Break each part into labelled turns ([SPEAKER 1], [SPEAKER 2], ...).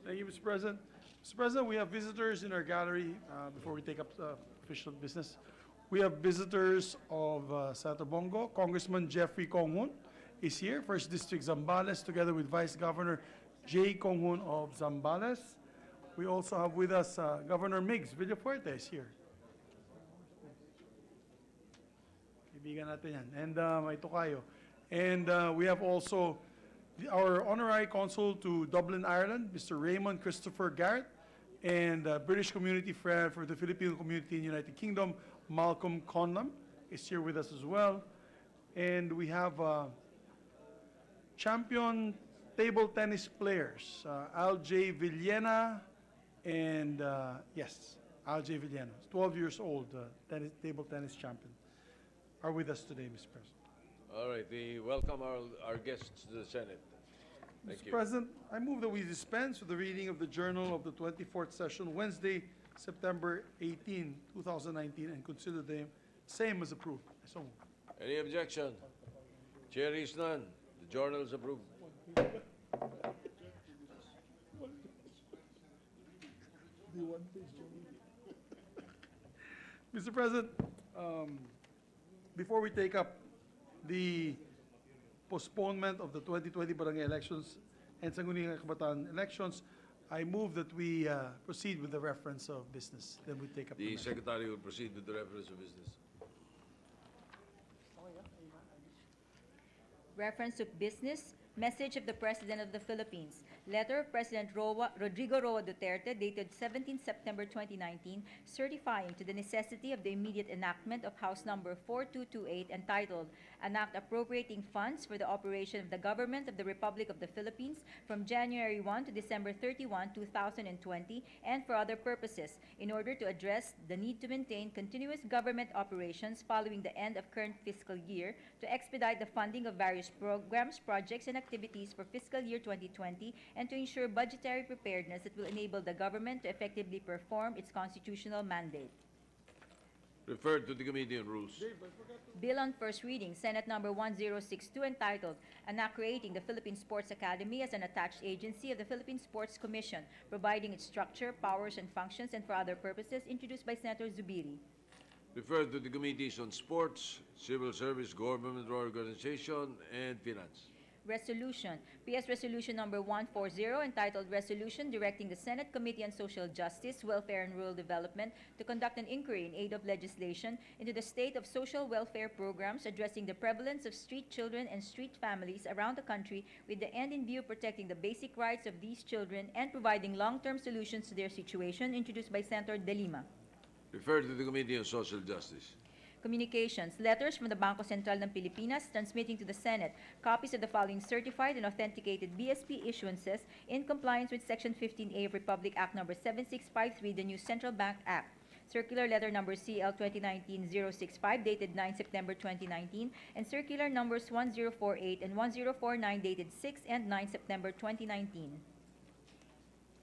[SPEAKER 1] Thank you, Mr. President. Mr. President, we have visitors in our gallery before we take up official business. We have visitors of Senator Bongo. Congressman Jeffrey Kong-hoon is here, 1st District Zambales, together with Vice Governor Jay Kong-hoon of Zambales. We also have with us Governor Migs Villafuerte is here. Kaibigan natin yan. And may tokayo. And we have also our honorary consul to Dublin, Ireland, Mr. Raymond Christopher Garrett, and British community friend for the Filipino community in the United Kingdom, Malcolm Conlam, is here with us as well. And we have champion table tennis players, Al-J. Villena, and yes, Al-J. Villena, 12 years old, table tennis champion, are with us today, Mr. President.
[SPEAKER 2] All right, we welcome our guests to the Senate. Thank you.
[SPEAKER 1] Mr. President, I move that we dispense with the reading of the Journal of the 24th Session, Wednesday, September 18, 2019, and consider the same as approved. So moved.
[SPEAKER 2] Any objection? Chair is none. The journal is approved.
[SPEAKER 1] Mr. President, before we take up the postponement of the 2020 barangay elections and Sangguniang Kabataan elections, I move that we proceed with the reference of business. Then we take up
[SPEAKER 2] The Secretary will proceed with the reference of business.
[SPEAKER 3] Reference of business. Message of the President of the Philippines. Letter of President Rodrigo Roa Duterte dated 17 September 2019 certifying to the necessity of the immediate enactment of House Number 4228 entitled An Act Appropriating Funds for the Operation of the Government of the Republic of the Philippines from January 1 to December 31, 2020 and for other purposes in order to address the need to maintain continuous government operations following the end of current fiscal year, to expedite the funding of various programs, projects, and activities for fiscal year 2020 and to ensure budgetary preparedness that will enable the government to effectively perform its constitutional mandate.
[SPEAKER 2] Referred to the Committee on Rules.
[SPEAKER 3] Bill on first reading, Senate number 1062, entitled An Act Creating the Philippine Sports Academy as an attached agency of the Philippine Sports Commission, providing its structure, powers, and functions, and for other purposes, introduced by Senator Zubiri.
[SPEAKER 2] Referred to the Committees on Sports, Civil Service, Government Organization, and Finance.
[SPEAKER 3] Resolution. PS Resolution number 140, entitled Resolution Directing the Senate Committee on Social Justice, Welfare and Rural Development to conduct an inquiry in aid of legislation into the state of social welfare programs addressing the prevalence of street children and street families around the country with the end in view of protecting the basic rights of these children and providing long-term solutions to their situation, introduced by Senator De Lima.
[SPEAKER 2] Referred to the Committee on Social Justice.
[SPEAKER 3] Communications. Letters from the Bangko Sentral ng Pilipinas transmitting to the Senate copies of the following certified and authenticated BSP issuances in compliance with Section 15A of Republic Act No. 7653, the new Central Bank Act. Circular Letter Number CL 2019-065 dated 9 September 2019 and Circular Numbers 1048 and 1049 dated 6 and 9 September 2019.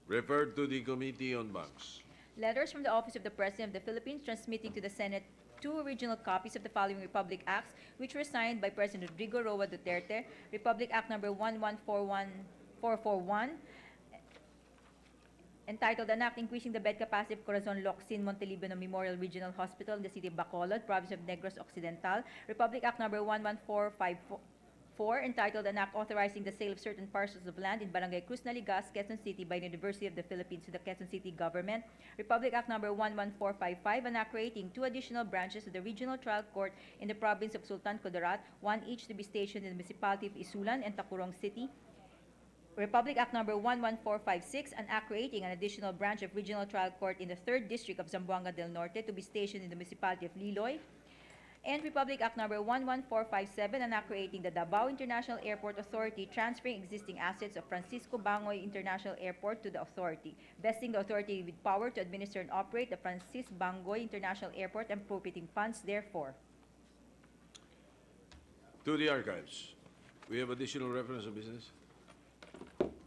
[SPEAKER 2] Referred to the Committee on Banks.
[SPEAKER 3] Letters from the Office of the President of the Philippines transmitting to the Senate two original copies of the following Republic Acts, which were signed by President Rodrigo Roa Duterte. Republic Act Number 1141, entitled An Act Increasing the Bed Capacity of Corazon Locsin Montelibano Memorial Regional Hospital in the city of Bacolod, province of Negros Occidental. Republic Act Number 11454, entitled An Act Authorizing the Sale of Certain Parcels of Land in Barangay Cruz Naligas, Quezon City by the University of the Philippines to the Quezon City Government. Republic Act Number 11455, An Act creating two additional branches of the Regional Trial Court in the province of Sultan Kudarat, one each to be stationed in the municipality of Isulan and Tacurong City. Republic Act Number 11456, an act creating an additional branch of Regional Trial Court in the 3rd District of Zamboanga del Norte to be stationed in the municipality of Liloy. And Republic Act Number 11457, an act creating the Davao International Airport Authority, transferring existing assets of Francisco Bangoy International Airport to the authority, vesting the authority with power to administer and operate the Francis Bangoy International Airport and appropriating funds therefore.
[SPEAKER 2] To the archives. We have additional reference of business.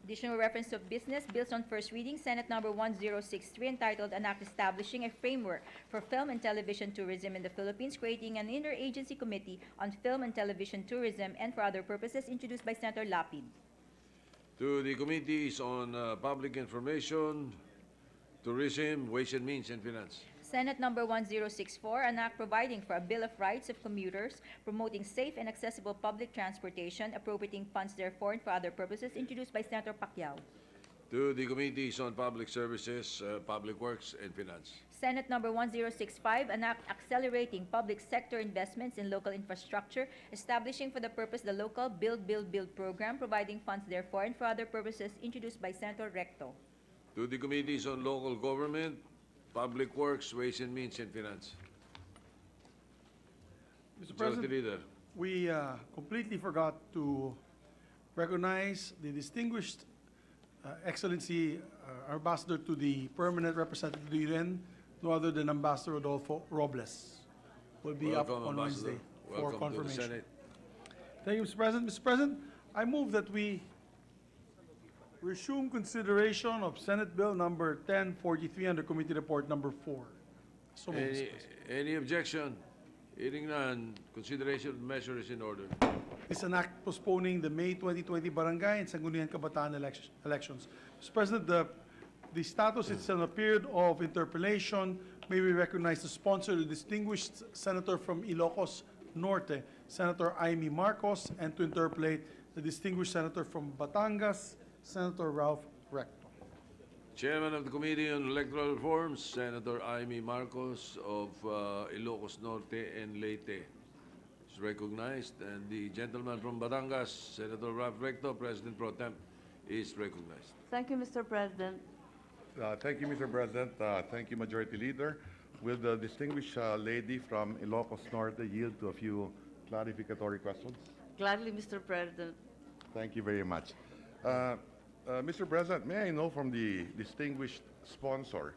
[SPEAKER 3] Additional reference of business, bills on first reading, Senate number 1063, entitled An Act Establishing a Framework for Film and Television Tourism in the Philippines, creating an interagency committee on film and television tourism and for other purposes, introduced by Senator Lapid.
[SPEAKER 2] to the Committees on Public Information, Tourism, Ways and Means, and Finance.
[SPEAKER 3] Senate Number 1064, an act providing for a Bill of Rights of commuters, promoting safe and accessible public transportation, appropriating funds therefore and for other purposes, introduced by Senator Pacquiao.
[SPEAKER 2] To the Committees on Public Services, Public Works, and Finance.
[SPEAKER 3] Senate Number 1065, an act accelerating public sector investments in local infrastructure, establishing for the purpose the local Build program, providing funds therefore and for other purposes, introduced by Senator Recto.
[SPEAKER 2] To the Committees on Local Government, Public Works, Ways and Means, and Finance.
[SPEAKER 1] Mr.
[SPEAKER 2] Majority
[SPEAKER 1] President,
[SPEAKER 2] Leader.
[SPEAKER 1] we completely forgot to recognize the distinguished Excellency Ambassador to the Permanent Representative to the UN, no other than Ambassador Rodolfo Robles. Will be up
[SPEAKER 2] Welcome,
[SPEAKER 1] on
[SPEAKER 2] Ambassador.
[SPEAKER 1] Wednesday for
[SPEAKER 2] Welcome to the
[SPEAKER 1] confirmation.
[SPEAKER 2] Senate.
[SPEAKER 1] Thank you, Mr. President. Mr. President, I move that we resume consideration of Senate Bill number 1043 under Committee Report number 4. So moved, Mr. President.
[SPEAKER 2] Any objection? Hearing none, consideration of the measure is in order.
[SPEAKER 1] It's an act postponing the May 2020 Barangay and Sangguniang Kabataan elections. Mr. President, the status is in a period of interpellation. May we recognize the sponsor, the distinguished senator from Ilocos Norte, Senator Amy Marcos, and to interpellate the distinguished senator from Batangas, Senator Ralph Recto.
[SPEAKER 2] Chairman of the Committee on Electoral Reforms, Senator Amy Marcos of Ilocos Norte and Leyte is recognized, and the gentleman from Batangas, Senator Ralph Recto, President Pro Tem, is recognized.
[SPEAKER 4] Thank you, Mr. President.
[SPEAKER 5] Thank you, Mr. President. Thank you, Majority Leader. Will the distinguished lady from Ilocos Norte yield to a few clarificatory questions?
[SPEAKER 4] Gladly, Mr. President.
[SPEAKER 5] Thank you very much. Mr. President, may I know from the distinguished sponsor,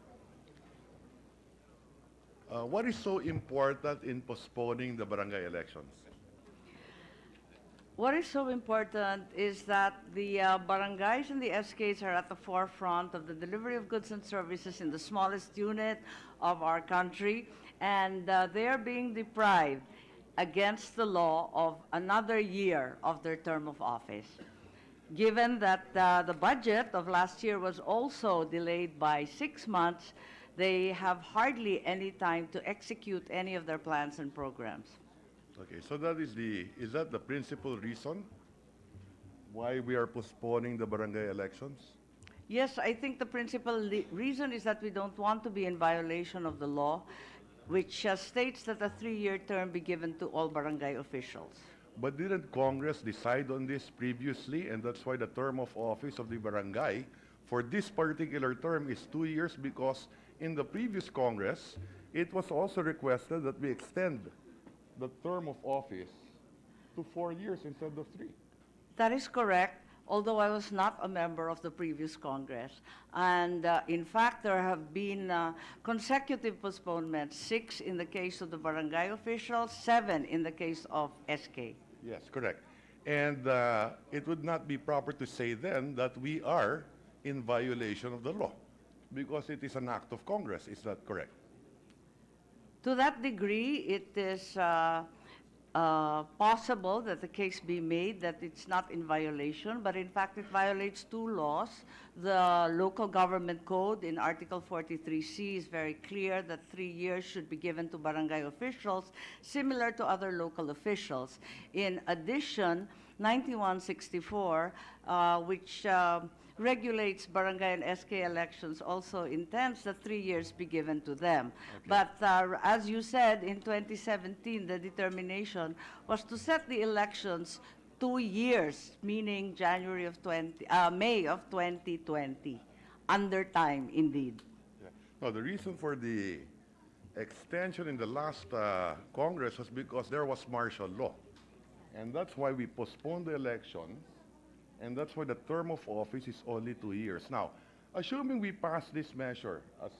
[SPEAKER 5] what is so important in postponing the barangay elections?
[SPEAKER 4] What is so important is that the barangays and the SKs are at the forefront of the delivery of goods and services in the smallest unit of our country, and they are being deprived against the law of another year of their term of office. Given that the budget of last year was also delayed by 6 months, they have hardly any time to execute any of their plans and programs.
[SPEAKER 5] Okay, so is that the principal reason why we are postponing the barangay elections?
[SPEAKER 4] Yes, I think the principal reason is that we don't want to be in violation of the law, which states that a 3-year term be given to all barangay officials.
[SPEAKER 5] But didn't Congress decide on this previously, and that's why the term of office of the barangay for this particular term is 2 years, because in the previous Congress, it was also requested that we extend the term of office to 4 years instead of 3.
[SPEAKER 4] That is correct, although I was not a member of the previous Congress. And in fact, there have been consecutive postponements, 6 in the case of the barangay officials, 7 in the case of SK.
[SPEAKER 5] Yes, correct. And it would not be proper to say then that we are in violation of the law, because it is an act of Congress. Is that correct?
[SPEAKER 4] To that degree, it is possible that the case be made that it's not in violation, but in fact it violates 2 laws. The local government code in Article 43C is very clear that 3 years should be given to barangay officials, similar to other local officials. In addition, 9164, which regulates barangay and SK elections, also intends that 3 years be given to them.
[SPEAKER 5] Okay.
[SPEAKER 4] But as you said, in 2017, the determination was to set the elections 2 years, meaning May of 2020, under time indeed.
[SPEAKER 5] Yeah. No, the reason for the extension in the last Congress was because there was martial law. And that's why we postponed the elections, and that's why the term of office is only 2 years. Now, assuming we pass this measure as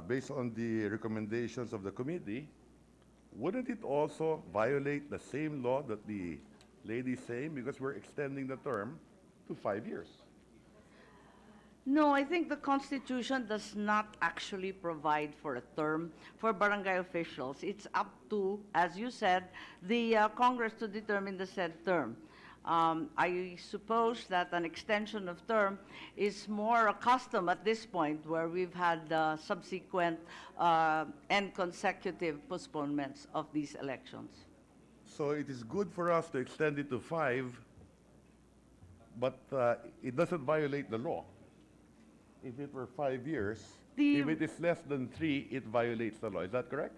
[SPEAKER 5] based on the recommendations of the committee, wouldn't it also violate the same law that the lady is saying, because we're extending the term to 5 years?
[SPEAKER 4] No, I think the Constitution does not actually provide for a term for barangay officials. It's up to, as you said, the Congress to determine the said term. I suppose that an extension of term is more a custom at this point, where we've had subsequent and consecutive postponements of these elections.
[SPEAKER 5] So it is good for us to extend it to 5, but it doesn't violate the law. If it were 5 years, if it is less than 3, it violates the law. Is that correct?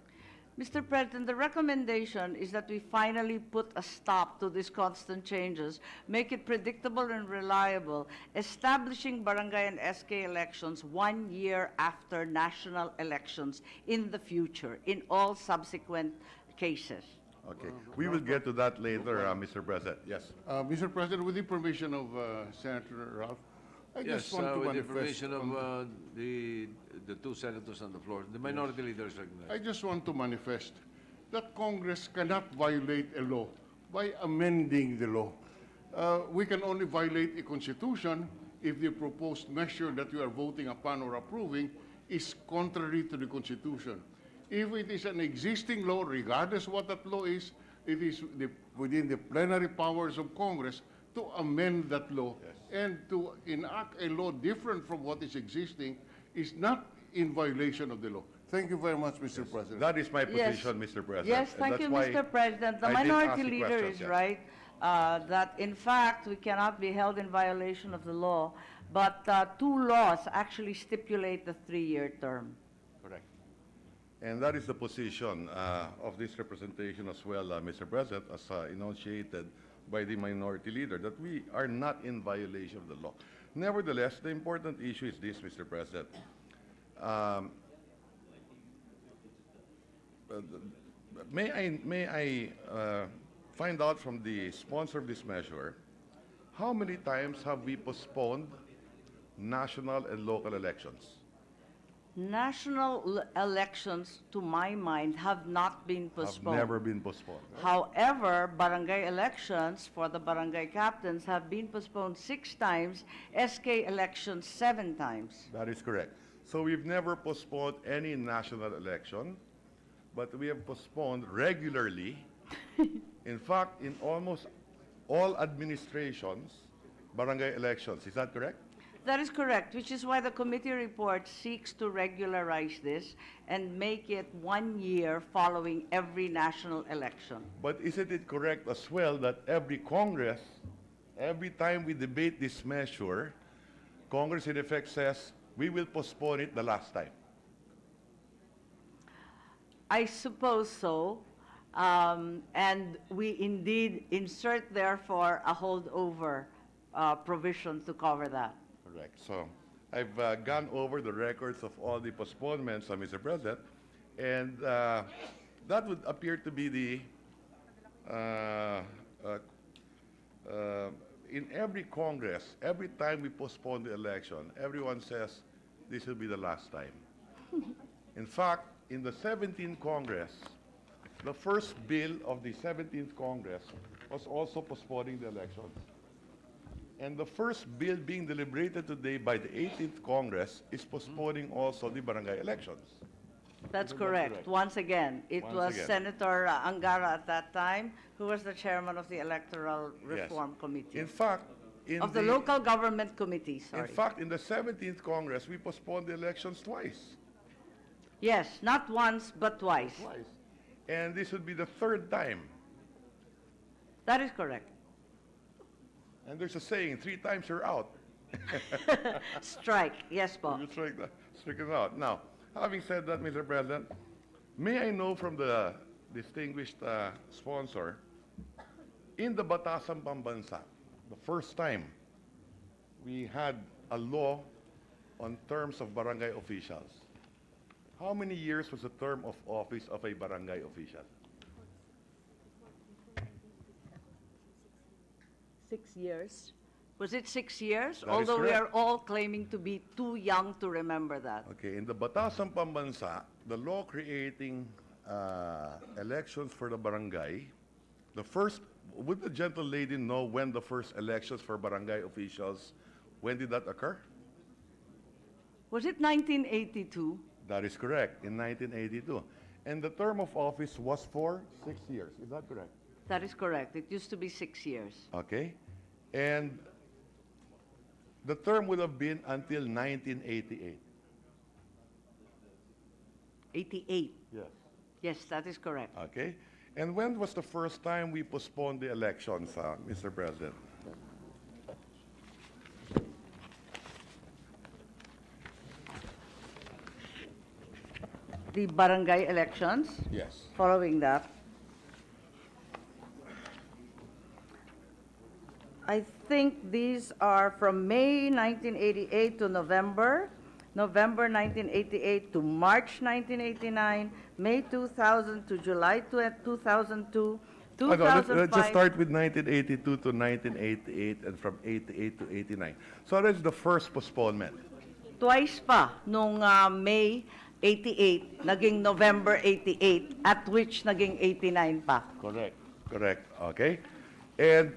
[SPEAKER 4] Mr. President, the recommendation is that we finally put a stop to these constant changes, make it predictable and reliable, establishing barangay and SK elections 1 year after national elections in the future, in all subsequent cases.
[SPEAKER 5] Okay. We will get to that later, Mr. President. Yes.
[SPEAKER 6] Mr. President, with the permission of Senator Ralph, I
[SPEAKER 2] Yes,
[SPEAKER 6] just want to
[SPEAKER 2] with the
[SPEAKER 6] manifest.
[SPEAKER 2] permission of the two senators on the floor. The minority leader is recognized.
[SPEAKER 6] I just want to manifest that Congress cannot violate a law by amending the law. We can only violate a constitution if the proposed measure that you are voting upon or approving is contrary to the constitution. If it is an existing law, regardless what that law is, it is within the plenary powers of Congress to amend that law. And to enact a law different from what is existing is not in violation of the law. Thank you very much, Mr. President.
[SPEAKER 5] That is my
[SPEAKER 4] Yes.
[SPEAKER 5] position, Mr. President.
[SPEAKER 4] Yes,
[SPEAKER 5] and
[SPEAKER 4] thank
[SPEAKER 5] that's
[SPEAKER 4] you,
[SPEAKER 5] why
[SPEAKER 4] Mr. President. The
[SPEAKER 5] I did ask
[SPEAKER 4] minority
[SPEAKER 5] the
[SPEAKER 4] leader
[SPEAKER 5] questions,
[SPEAKER 4] is
[SPEAKER 5] yes.
[SPEAKER 4] right, that in fact, we cannot be held in violation of the law, but 2 laws actually stipulate the 3-year term.
[SPEAKER 5] Correct. And that is the position of this representation as well, Mr. President, as enunciated by the minority leader, that we are not in violation of the law. Nevertheless, the important issue is this, Mr. President. May I find out from the sponsor of this measure, how many times have we postponed national and local elections?
[SPEAKER 4] National elections, to my mind, have not been postponed.
[SPEAKER 5] Have never been postponed. Right?
[SPEAKER 4] However, barangay elections for the barangay captains have been postponed 6 times, SK elections 7 times.
[SPEAKER 5] That is correct. So we've never postponed any national election, but we have postponed regularly. In fact, in almost all administrations, barangay elections. Is that correct?
[SPEAKER 4] That is correct, which is why the committee report seeks to regularize this and make it 1 year following every national election.
[SPEAKER 5] But isn't it correct as well that every Congress, every time we debate this measure, Congress in effect says, we will postpone it the last time?
[SPEAKER 4] I suppose so, and we indeed insert therefore a holdover provision to cover that.
[SPEAKER 5] Correct. So I've gone over the records of all the postponements, Mr. President, and that would appear to be the, in every Congress, every time we postpone the election, everyone says this will be the last time. In fact, in the 17th Congress, the first bill of the 17th Congress was also postponing the elections. And the first bill being deliberated today by the 18th Congress is postponing also the barangay elections.
[SPEAKER 4] That's
[SPEAKER 5] Isn't that
[SPEAKER 4] correct.
[SPEAKER 5] correct?
[SPEAKER 4] Once again, it
[SPEAKER 5] Once
[SPEAKER 4] was
[SPEAKER 5] again.
[SPEAKER 4] Senator Angara at that time who was the chairman of the Electoral
[SPEAKER 5] Yes.
[SPEAKER 4] Reform Committee.
[SPEAKER 5] In fact,
[SPEAKER 4] Of the Local Government Committee,
[SPEAKER 5] in
[SPEAKER 4] sorry.
[SPEAKER 5] fact, in the 17th Congress, we postponed the elections twice.
[SPEAKER 4] Yes, not once, but twice.
[SPEAKER 5] Twice. And this would be the 3rd time.
[SPEAKER 4] That is correct.
[SPEAKER 5] And there's a saying, 3 times you're out.
[SPEAKER 4] Strike, yes, po.
[SPEAKER 5] You stricken out. Now, having said that, Mr. President, may I know from the distinguished sponsor, in the Batasang Pambansa, the first time we had a law on terms of barangay officials, how many years was the term of office of a barangay official?
[SPEAKER 4] 6 years. Was it 6 years?
[SPEAKER 5] That is
[SPEAKER 4] Although we are
[SPEAKER 5] correct.
[SPEAKER 4] all claiming to be too young to remember that.
[SPEAKER 5] Okay, in the Batasang Pambansa, the law creating elections for the barangay, the first, would the gentle lady know when the first elections for barangay officials, when did that occur?
[SPEAKER 4] Was it 1982?
[SPEAKER 5] That is correct, in 1982. And the term of office was for 6 years, is that correct?
[SPEAKER 4] That is correct. It used to be 6 years.
[SPEAKER 5] Okay? And the term would have been until 1988.
[SPEAKER 4] 88.
[SPEAKER 5] Yes.
[SPEAKER 4] Yes, that is correct.
[SPEAKER 5] Okay? And when was the first time we postponed the elections, Mr. President?
[SPEAKER 4] The barangay elections,
[SPEAKER 5] Yes.
[SPEAKER 4] following that, I think these are from May 1988 to November, November 1988 to March 1989, May 2000 to July 2002,
[SPEAKER 5] Let's just
[SPEAKER 4] 2005.
[SPEAKER 5] start with 1982 to 1988 and from 88 to 89. So that's the first postponement.
[SPEAKER 4] Twice pa nung May 88, naging November 88, at which naging 89 pa.
[SPEAKER 5] Correct. Correct. Okay? And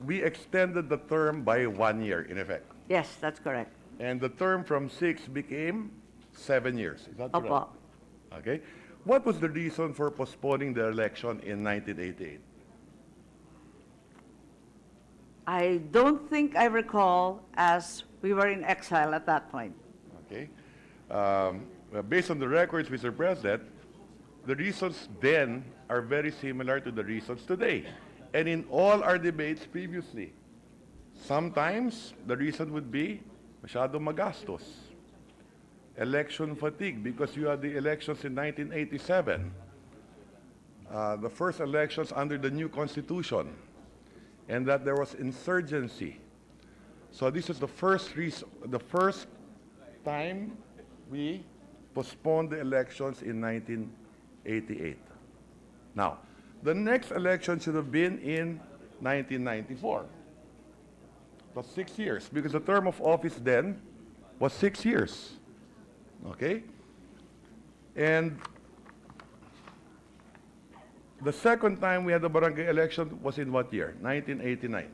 [SPEAKER 5] we extended the term by 1 year, in effect.
[SPEAKER 4] Yes, that's correct.
[SPEAKER 5] And the term from 6 became 7 years. Is that correct?
[SPEAKER 4] Opo.
[SPEAKER 5] Okay. What was the reason for postponing the election in 1988?
[SPEAKER 4] I don't think I recall, as we were in exile at that point.
[SPEAKER 5] Okay. Well, based on the records, Mr. President, the reasons then are very similar to the reasons today. And in all our debates previously, sometimes the reason would be masyado magastos. Election fatigue, because you had the elections in 1987. The first elections under the new constitution, and that there was insurgency. So this is the first time we postponed the elections in 1988. Now, the next election should have been in 1994. It was 6 years, because the term of office then was 6 years. Okay? And the second time we had the barangay election was in what year? 1989.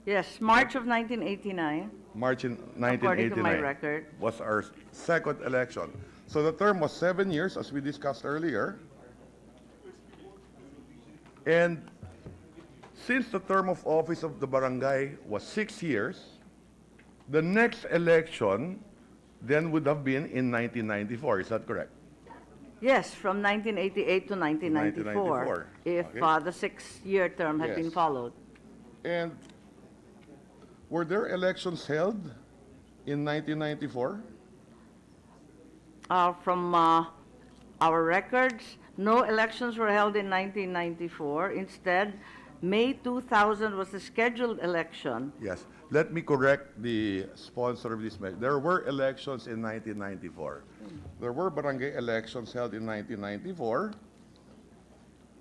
[SPEAKER 4] Yes, March of 1989.
[SPEAKER 5] March in
[SPEAKER 4] According to
[SPEAKER 5] 1989
[SPEAKER 4] my record.
[SPEAKER 5] was our second election. So the term was 7 years, as we discussed earlier. And since the term of office of the barangay was 6 years, the next election then would have been in 1994. Is that correct?
[SPEAKER 4] Yes, from 1988 to 1994,
[SPEAKER 5] 1994.
[SPEAKER 4] if
[SPEAKER 5] Okay.
[SPEAKER 4] the 6-year term had been
[SPEAKER 5] Yes.
[SPEAKER 4] followed.
[SPEAKER 5] And were there elections held in 1994?
[SPEAKER 4] From our records, no elections were held in 1994. Instead, May 2000 was the scheduled election.
[SPEAKER 5] Yes. Let me correct the sponsor of this measure. There were elections in 1994. There were barangay elections held in 1994.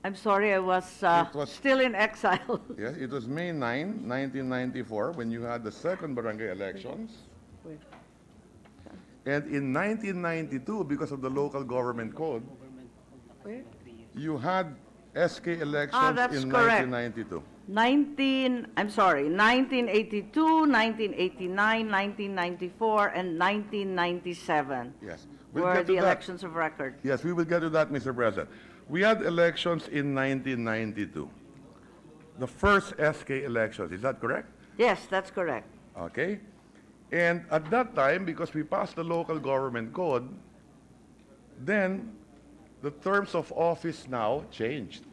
[SPEAKER 4] I'm sorry, I was,
[SPEAKER 5] was-
[SPEAKER 4] still in exile.
[SPEAKER 5] Yes, it was May 9, 1994, when you had the second barangay elections. And in 1992, because of the local government code, you had SK elections
[SPEAKER 4] that's
[SPEAKER 5] in
[SPEAKER 4] correct.
[SPEAKER 5] 1992.
[SPEAKER 4] 1982, 1989, 1994, and 1997
[SPEAKER 5] Yes.
[SPEAKER 4] were
[SPEAKER 5] get to
[SPEAKER 4] the
[SPEAKER 5] that.
[SPEAKER 4] elections of record.
[SPEAKER 5] Yes, we will get to that, Mr. President. We had elections in 1992. The first SK elections, is that correct?
[SPEAKER 4] Yes, that's correct.
[SPEAKER 5] Okay. And at that time, because we passed the local government code, then the terms of office now changed.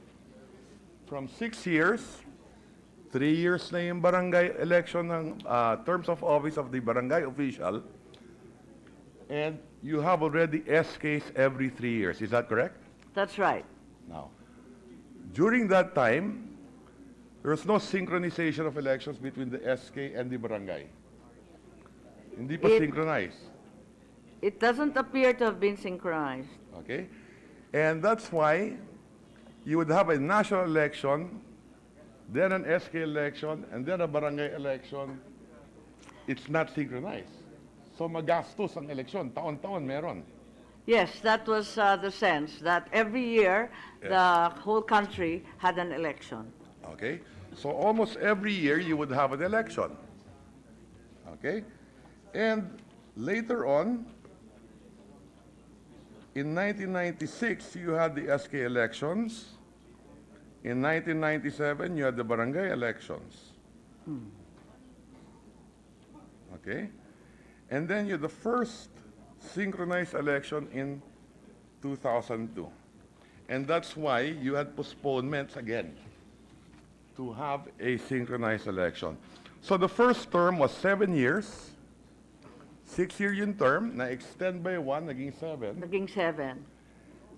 [SPEAKER 5] From 6 years, 3 years na yung barangay election ng terms of office of the barangay official, and you have already SKs every 3 years. Is that correct?
[SPEAKER 4] That's right.
[SPEAKER 5] Now, during that time, there was no synchronization of elections between the SK and the barangay. Hindi pa
[SPEAKER 4] It-
[SPEAKER 5] synchronized.
[SPEAKER 4] It doesn't appear to have been synchronized.
[SPEAKER 5] Okay? And that's why you would have a national election, then an SK election, and then a barangay election. It's not synchronized. So magastos ang eleksyon. Taon-taon meron.
[SPEAKER 4] Yes, that was the sense, that every year, the whole country had an election.
[SPEAKER 5] Okay? So almost every year you would have an election. Okay? And later on, in 1996, you had the SK elections. In 1997, you had the barangay elections. Okay? And then you had the first synchronized election in 2002. And that's why you had postponements again to have a synchronized election. So the first term was 7 years. 6-year yung term, na-extend by 1, naging 7.
[SPEAKER 4] Naging 7.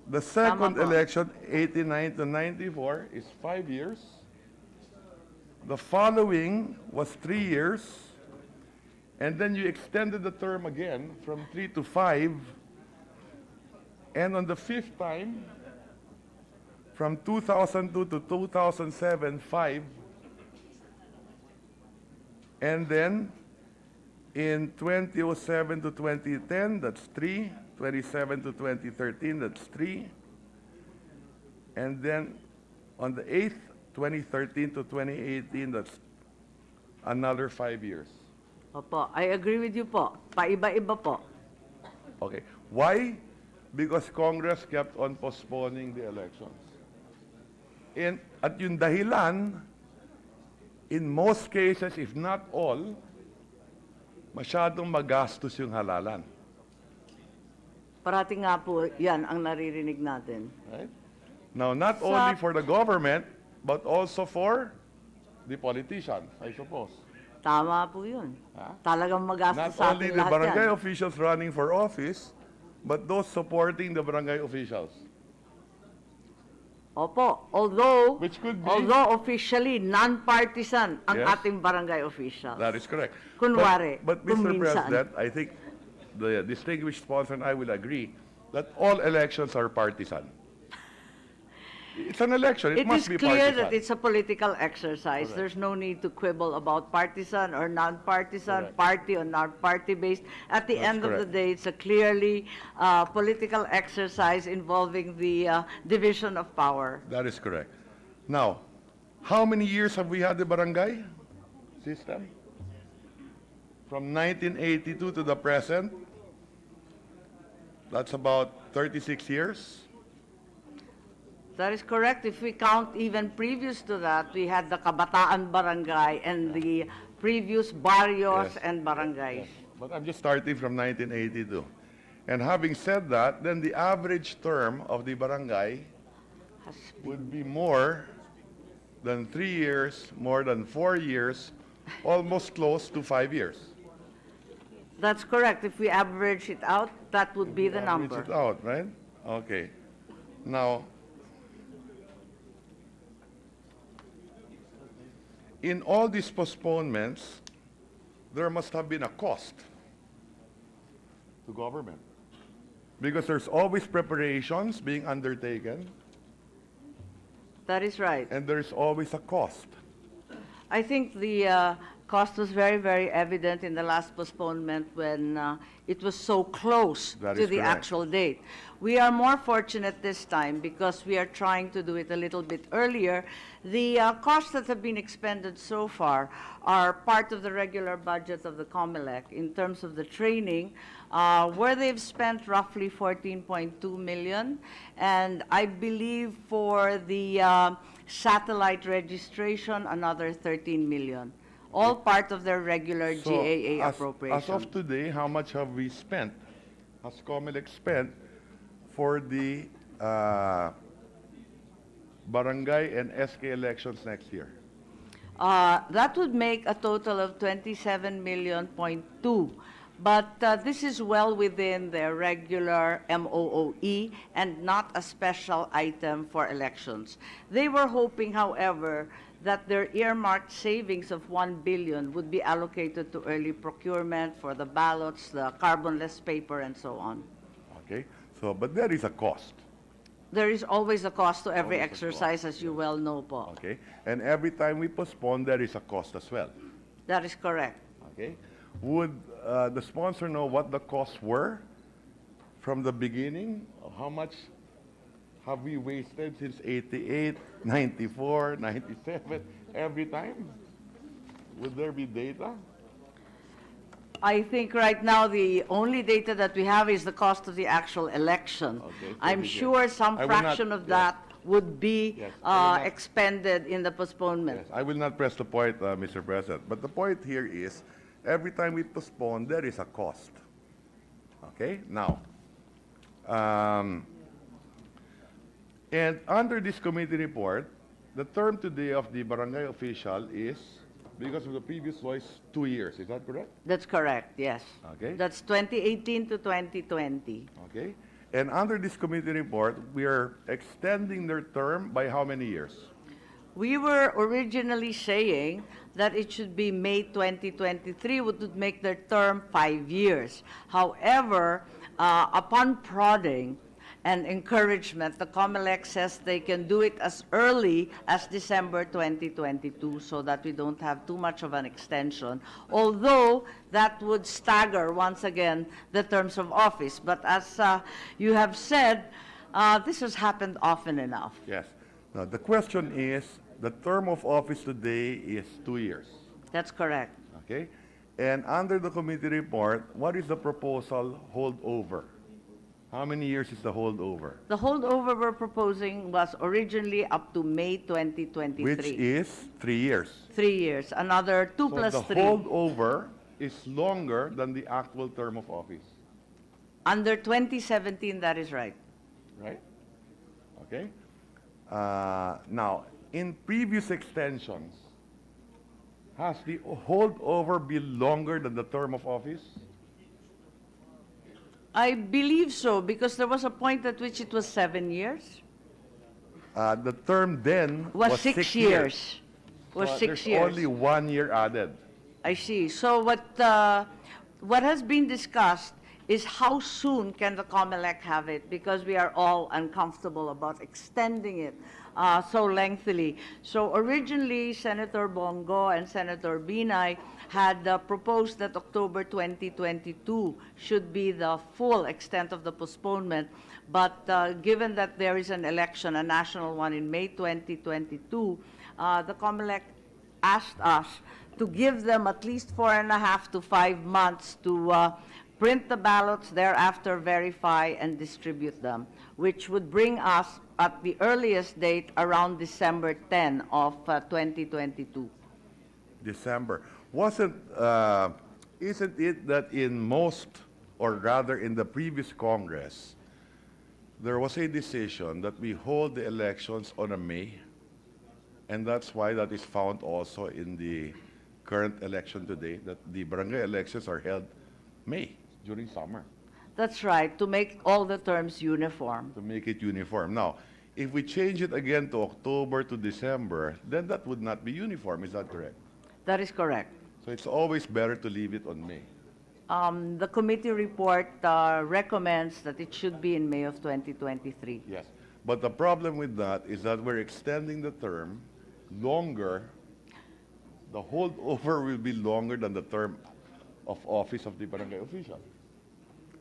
[SPEAKER 5] The second
[SPEAKER 4] po.
[SPEAKER 5] election, 89 to 94, is 5 years. The following was 3 years. And then you extended the term again from 3 to 5. And on the fifth time, from 2002 to 2007, 5. And then in 2007 to 2010, that's 3. 27 to 2013, that's 3. And then on the 8th, 2013 to 2018, that's another 5 years.
[SPEAKER 4] Opo, I agree with you po. Paiba-iba po.
[SPEAKER 5] Okay. Why? Because Congress kept on postponing the elections. At yung dahilan, in most cases, if not all, masyadong magastos yung halalan.
[SPEAKER 4] Parati nga po yan ang naririnig natin.
[SPEAKER 5] Right? Now, not only for the government, but also for the politicians, I suppose.
[SPEAKER 4] Tama po yun. Talagang magastos
[SPEAKER 5] Not
[SPEAKER 4] sa
[SPEAKER 5] only
[SPEAKER 4] atin
[SPEAKER 5] the
[SPEAKER 4] lahat
[SPEAKER 5] barangay
[SPEAKER 4] yan.
[SPEAKER 5] officials running for office, but those supporting the barangay officials.
[SPEAKER 4] Opo, although
[SPEAKER 5] Which could be-
[SPEAKER 4] officially non-partisan ang
[SPEAKER 5] Yes.
[SPEAKER 4] ating barangay officials.
[SPEAKER 5] That is correct.
[SPEAKER 4] Kunwari,
[SPEAKER 5] But
[SPEAKER 4] kung
[SPEAKER 5] Mr.
[SPEAKER 4] minsan.
[SPEAKER 5] President, I think the distinguished sponsor and I will agree that all elections are partisan. It's an election. It
[SPEAKER 4] It
[SPEAKER 5] must
[SPEAKER 4] is
[SPEAKER 5] be
[SPEAKER 4] clear
[SPEAKER 5] partisan.
[SPEAKER 4] that it's a political exercise.
[SPEAKER 5] Correct.
[SPEAKER 4] There's no need to quibble about partisan or non-partisan,
[SPEAKER 5] Correct.
[SPEAKER 4] party or non-party based. At the
[SPEAKER 5] That's
[SPEAKER 4] end of the
[SPEAKER 5] correct.
[SPEAKER 4] day, it's a clearly political exercise involving the division of power.
[SPEAKER 5] That is correct. Now, how many years have we had the barangay system? From 1982 to the present, that's about 36 years.
[SPEAKER 4] That is correct. If we count even previous to that, we had the Kabataan Barangay and the previous barrios
[SPEAKER 5] Yes.
[SPEAKER 4] and barangays.
[SPEAKER 5] But I'm just starting from 1982. And having said that, then the average term of the barangay
[SPEAKER 4] Has
[SPEAKER 5] would be more than 3 years, more than 4 years, almost close to 5 years.
[SPEAKER 4] That's correct. If we average it out, that would be the
[SPEAKER 5] Average
[SPEAKER 4] number.
[SPEAKER 5] it out, right? Okay. Now, in all these postponements, there must have been a cost to government. Because there's always preparations being undertaken,
[SPEAKER 4] That is right.
[SPEAKER 5] and there's always a cost.
[SPEAKER 4] I think the cost was very, very evident in the last postponement when it was so close
[SPEAKER 5] That
[SPEAKER 4] to
[SPEAKER 5] is
[SPEAKER 4] the
[SPEAKER 5] correct.
[SPEAKER 4] actual date. We are more fortunate this time because we are trying to do it a little bit earlier. The costs that have been expended so far are part of the regular budget of the COMELEC in terms of the training, where they've spent roughly 14.2 million. And I believe for the satellite registration, another 13 million. All part of their regular
[SPEAKER 5] So,
[SPEAKER 4] GAA
[SPEAKER 5] as
[SPEAKER 4] appropriation.
[SPEAKER 5] of today, how much have we spent, has COMELEC spent for the barangay and SK elections next year?
[SPEAKER 4] That would make a total of 27 million point two. But this is well within their regular MOOE and not a special item for elections. They were hoping, however, that their earmarked savings of 1 billion would be allocated to early procurement for the ballots, the carbonless paper, and so on.
[SPEAKER 5] Okay, so, but there is a cost,
[SPEAKER 4] There is always a cost to every
[SPEAKER 5] Always a cost,
[SPEAKER 4] exercise, as you well know, po.
[SPEAKER 5] okay? And every time we postpone, there is a cost as well,
[SPEAKER 4] That is correct.
[SPEAKER 5] okay? Would the sponsor know what the costs were from the beginning? How much have we wasted since 88, 94, 97, every time? Would there be data?
[SPEAKER 4] I think right now the only data that we have is the cost of the actual election.
[SPEAKER 5] Okay, so
[SPEAKER 4] I'm
[SPEAKER 5] we
[SPEAKER 4] sure some
[SPEAKER 5] I will not-
[SPEAKER 4] fraction of
[SPEAKER 5] yeah.
[SPEAKER 4] that would be
[SPEAKER 5] Yes, I will not-
[SPEAKER 4] expended in the postponement.
[SPEAKER 5] Yes, I will not press the point, Mr. President, but the point here is, every time we postpone, there is a cost. Okay, now, and under this committee report, the term today of the barangay official is, because of the previous voice, 2 years, is that correct?
[SPEAKER 4] That's correct, yes.
[SPEAKER 5] Okay.
[SPEAKER 4] That's 2018 to 2020.
[SPEAKER 5] Okay, and under this committee report, we are extending their term by how many years?
[SPEAKER 4] We were originally saying that it should be May 2023, which would make their term 5 years. However, upon prodding and encouragement, the COMELEC says they can do it as early as December 2022 so that we don't have too much of an extension, although that would stagger, once again, the terms of office. But as you have said, this has happened often enough.
[SPEAKER 5] Yes. Now, the question is, the term of office today is 2 years.
[SPEAKER 4] That's correct.
[SPEAKER 5] Okay? And under the committee report, what is the proposal holdover? How many years is the holdover?
[SPEAKER 4] The holdover we're proposing was originally up to May 2023.
[SPEAKER 5] Which is 3 years.
[SPEAKER 4] 3 years, another 2
[SPEAKER 5] So
[SPEAKER 4] plus
[SPEAKER 5] the
[SPEAKER 4] 3.
[SPEAKER 5] holdover is longer than the actual term of office,
[SPEAKER 4] Under 2017, that is right.
[SPEAKER 5] right? Okay? Now, in previous extensions, has the holdover been longer than the term of office?
[SPEAKER 4] I believe so, because there was a point at which it was 7 years.
[SPEAKER 5] The term then
[SPEAKER 4] Was
[SPEAKER 5] was
[SPEAKER 4] 6 years. Was
[SPEAKER 5] So
[SPEAKER 4] 6
[SPEAKER 5] there's
[SPEAKER 4] years.
[SPEAKER 5] only 1 year added.
[SPEAKER 4] I see. So what has been discussed is how soon can the COMELEC have it, because we are all uncomfortable about extending it so lengthily. So originally, Senator Bongo and Senator Binay had proposed that October 2022 should be the full extent of the postponement. But given that there is an election, a national one in May 2022, the COMELEC asked us to give them at least 4.5 to 5 months to print the ballots, thereafter verify and distribute them, which would bring us at the earliest date around December 10 of 2022.
[SPEAKER 5] December. Isn't it that in most, or rather in the previous Congress, there was a decision that we hold the elections on a May, and that's why that is found also in the current election today, that the barangay elections are held May, during summer,
[SPEAKER 4] That's right, to make all the terms uniform.
[SPEAKER 5] to make it uniform. Now, if we change it again to October to December, then that would not be uniform, is that correct?
[SPEAKER 4] That is correct.
[SPEAKER 5] So it's always better to leave it on May.
[SPEAKER 4] The committee report recommends that it should be in May of 2023.
[SPEAKER 5] Yes, but the problem with that is that we're extending the term longer. The holdover will be longer than the term of office of the barangay official.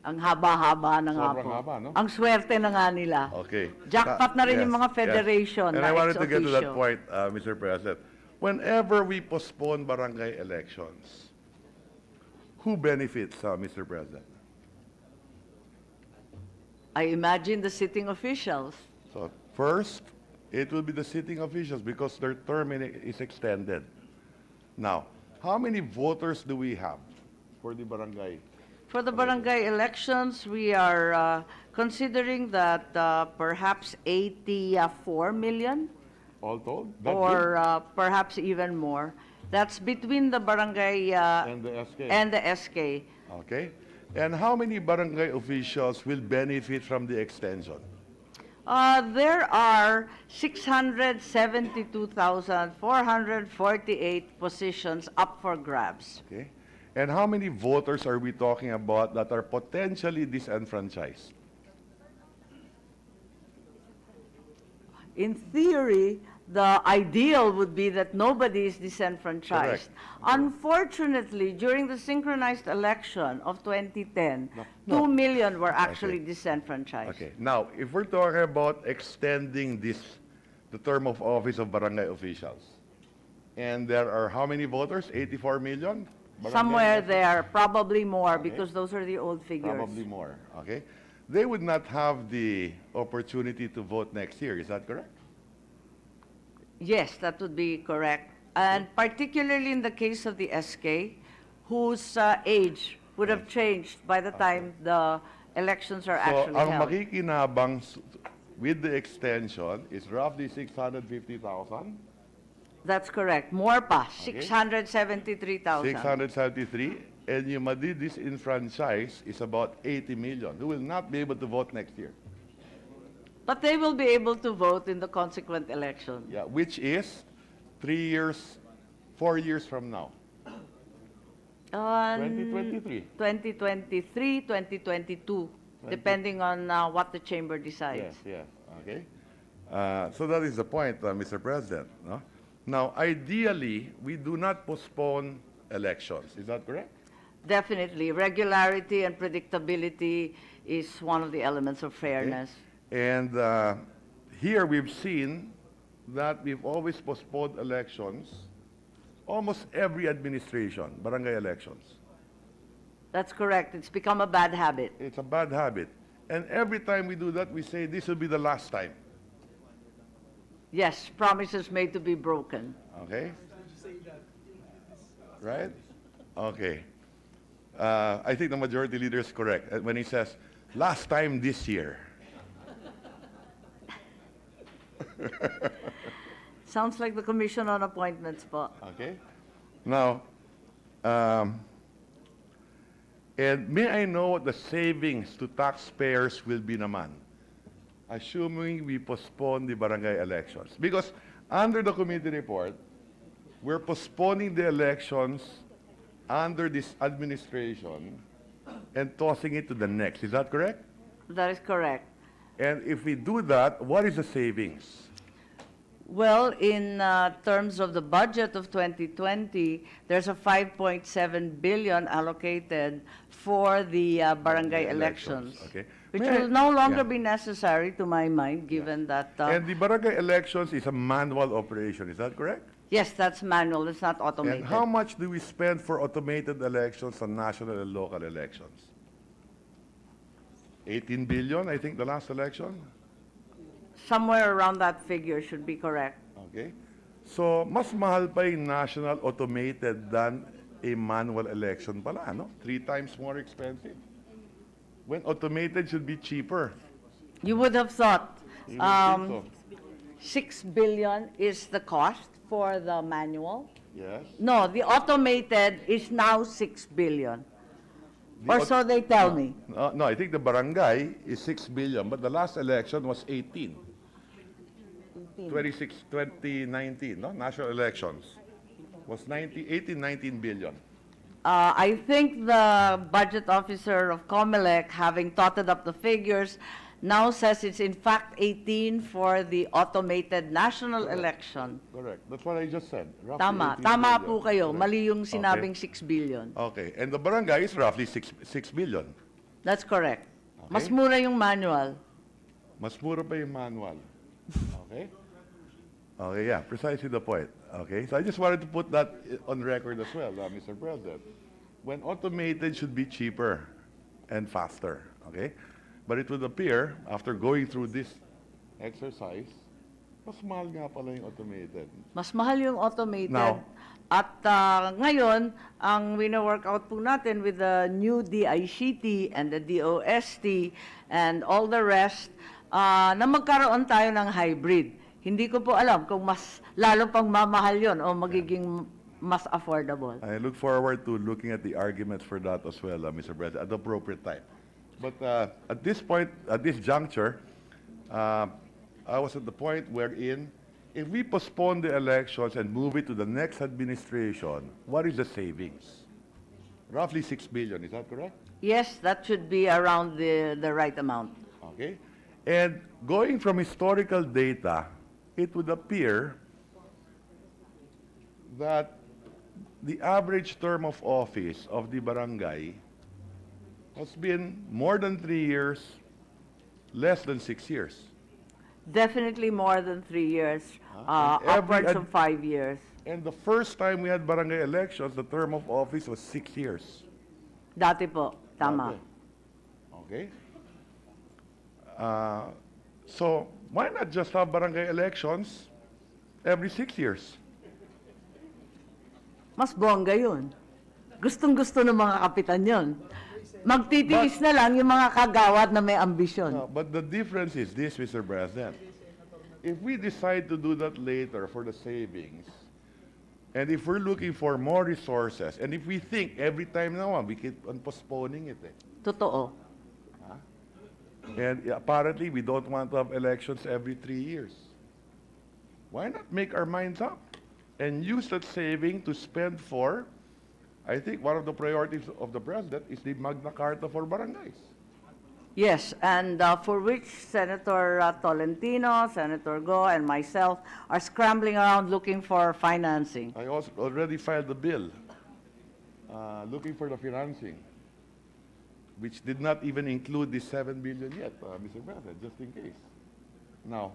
[SPEAKER 4] Ang haba-haba na nga
[SPEAKER 5] Sobrang
[SPEAKER 4] po.
[SPEAKER 5] haba, no?
[SPEAKER 4] Ang swerte na nga nila.
[SPEAKER 5] Okay.
[SPEAKER 4] Jackpot na rin
[SPEAKER 5] Yes,
[SPEAKER 4] yung mga
[SPEAKER 5] yes.
[SPEAKER 4] federation
[SPEAKER 5] And
[SPEAKER 4] na
[SPEAKER 5] I wanted to get to that
[SPEAKER 4] ex-officio.
[SPEAKER 5] point, Mr. President. Whenever we postpone barangay elections, who benefits, Mr. President?
[SPEAKER 4] I imagine the sitting officials.
[SPEAKER 5] So first, it will be the sitting officials because their term is extended. Now, how many voters do we have for the barangay?
[SPEAKER 4] For the barangay elections, we are considering that perhaps 84 million
[SPEAKER 5] All told? That
[SPEAKER 4] or perhaps even more. That's between the barangay
[SPEAKER 5] big? And the SK?
[SPEAKER 4] and the SK.
[SPEAKER 5] Okay. And how many barangay officials will benefit from the extension?
[SPEAKER 4] There are 672,448 positions up for grabs.
[SPEAKER 5] Okay. And how many voters are we talking about that are potentially disenfranchised?
[SPEAKER 4] In theory, the ideal would be that nobody is disenfranchised.
[SPEAKER 5] Correct.
[SPEAKER 4] Unfortunately, during the synchronized election of 2010,
[SPEAKER 5] No.
[SPEAKER 4] 2 million were actually
[SPEAKER 5] Okay.
[SPEAKER 4] disenfranchised.
[SPEAKER 5] Okay. Now, if we're talking about extending the term of office of barangay officials, and there are how many voters? 84 million? Barangay
[SPEAKER 4] Somewhere
[SPEAKER 5] officials?
[SPEAKER 4] there, probably more,
[SPEAKER 5] Okay.
[SPEAKER 4] because those are the old figures.
[SPEAKER 5] Probably more, okay? they would not have the opportunity to vote next year. Is that correct?
[SPEAKER 4] Yes, that would be correct. And particularly in the case of the SK, whose age would have changed by the time the elections are
[SPEAKER 5] So,
[SPEAKER 4] actually
[SPEAKER 5] ang
[SPEAKER 4] held.
[SPEAKER 5] makikinabang with the extension is roughly 650,000,
[SPEAKER 4] That's correct. More pa,
[SPEAKER 5] Okay.
[SPEAKER 4] 673,000.
[SPEAKER 5] 673, and yung madi-disenfranchise is about 80 million, who will not be able to vote next year.
[SPEAKER 4] But they will be able to vote in the consequent election.
[SPEAKER 5] Yeah, which is 3 years, 4 years from now. 2023.
[SPEAKER 4] 2023, 2022, depending on what the chamber decides.
[SPEAKER 5] Yes, okay. So that is the point, Mr. President. No? Now, ideally, we do not postpone elections. Is that correct?
[SPEAKER 4] Definitely. Regularity and predictability is one of the elements of fairness.
[SPEAKER 5] And here we've seen that we've always postponed elections, almost every administration, barangay elections.
[SPEAKER 4] That's correct. It's become a bad habit.
[SPEAKER 5] It's a bad habit. And every time we do that, we say this will be the last time.
[SPEAKER 4] Yes, promises made to be broken.
[SPEAKER 5] Okay? Right? Okay. I think the majority leader is correct when he says, last time this year.
[SPEAKER 4] Sounds like the Commission on Appointments po.
[SPEAKER 5] Okay? Now, and may I know what the savings to taxpayers will be naman, assuming we postpone the barangay elections? Because under the committee report, we're postponing the elections under this administration and tossing it to the next. Is that correct?
[SPEAKER 4] That is correct.
[SPEAKER 5] And if we do that, what is the savings?
[SPEAKER 4] Well, in terms of the budget of 2020, there's a 5.7 billion allocated for the barangay elections,
[SPEAKER 5] Okay.
[SPEAKER 4] which
[SPEAKER 5] May I-
[SPEAKER 4] will no longer
[SPEAKER 5] yeah.
[SPEAKER 4] be necessary, to my mind, given that,
[SPEAKER 5] And the barangay elections is a manual operation. Is that correct?
[SPEAKER 4] yes, that's manual, it's not automated.
[SPEAKER 5] And how much do we spend for automated elections on national and local elections? 18 billion, I think, the last election.
[SPEAKER 4] Somewhere around that figure should be correct.
[SPEAKER 5] Okay. So, mas mahal pa yung national automated than a manual election pala, no? 3 times more expensive. When automated should be cheaper.
[SPEAKER 4] You would have thought
[SPEAKER 5] You would think so.
[SPEAKER 4] 6 billion is the cost for the manual.
[SPEAKER 5] Yes.
[SPEAKER 4] No, the automated is now 6 billion.
[SPEAKER 5] The
[SPEAKER 4] Or
[SPEAKER 5] aut-
[SPEAKER 4] so they tell me.
[SPEAKER 5] No, I think the barangay is 6 billion, but the last election was 18. 2019, no? National elections was 18, 19 billion.
[SPEAKER 4] I think the budget officer of COMELEC, having totted up the figures, now says it's in fact 18 for the automated national election.
[SPEAKER 5] Correct. That's what I just said. Roughly
[SPEAKER 4] Tama.
[SPEAKER 5] 18
[SPEAKER 4] Tama
[SPEAKER 5] billion.
[SPEAKER 4] po kayo.
[SPEAKER 5] Correct.
[SPEAKER 4] Mali yung sinabing 6 billion.
[SPEAKER 5] Okay. And the barangay is roughly 6 billion.
[SPEAKER 4] That's correct. Mas
[SPEAKER 5] Okay.
[SPEAKER 4] mura yung manual.
[SPEAKER 5] Mas mura pa yung manual. Okay? Okay, yeah. Precisely the point. Okay? So I just wanted to put that on record as well, Mr. President. When automated should be cheaper and faster. Okay? But it would appear, after going through this exercise, mas mahal nga pala yung automated.
[SPEAKER 4] Mas mahal yung automated.
[SPEAKER 5] Now-
[SPEAKER 4] At ngayon, ang wina-work out po natin with the new DICT and the DOST and all the rest, na magkaroon tayo ng hybrid. Hindi ko po alam kung mas lalo pang mamahal yon o magiging mas affordable.
[SPEAKER 5] I look forward to looking at the arguments for that as well, Mr. President, at the appropriate time. But at this point, at this juncture, I was at the point wherein if we postpone the elections and move it to the next administration, what is the savings? Roughly 6 billion, is that correct?
[SPEAKER 4] Yes, that should be around the right amount.
[SPEAKER 5] Okay. And going from historical data, it would appear that the average term of office of the barangay has been more than 3 years, less than 6 years.
[SPEAKER 4] Definitely more than 3 years,
[SPEAKER 5] And every
[SPEAKER 4] upwards
[SPEAKER 5] ad-
[SPEAKER 4] of 5 years.
[SPEAKER 5] And the first time we had barangay elections, the term of office was 6 years.
[SPEAKER 4] Dati po, tama.
[SPEAKER 5] Okay? So why not just have barangay elections every 6 years?
[SPEAKER 4] Mas bongga yun. Gustong-gusto ng mga kapitan yun. Magtitiis na lang yung mga kagawad na may ambisyon.
[SPEAKER 5] No, but the difference is this, Mr. President. If we decide to do that later for the savings, and if we're looking for more resources, and if we think every time now we keep on postponing it,
[SPEAKER 4] Totoo.
[SPEAKER 5] and apparently we don't want to have elections every 3 years. Why not make our minds up and use that saving to spend for, I think one of the priorities of the President is the Magna Carta for barangays.
[SPEAKER 4] Yes, and for which Senator Tolentino, Senator Go, and myself are scrambling around looking for financing.
[SPEAKER 5] I also already filed the bill looking for the financing, which did not even include the 7 billion yet, Mr. President, just in case. Now,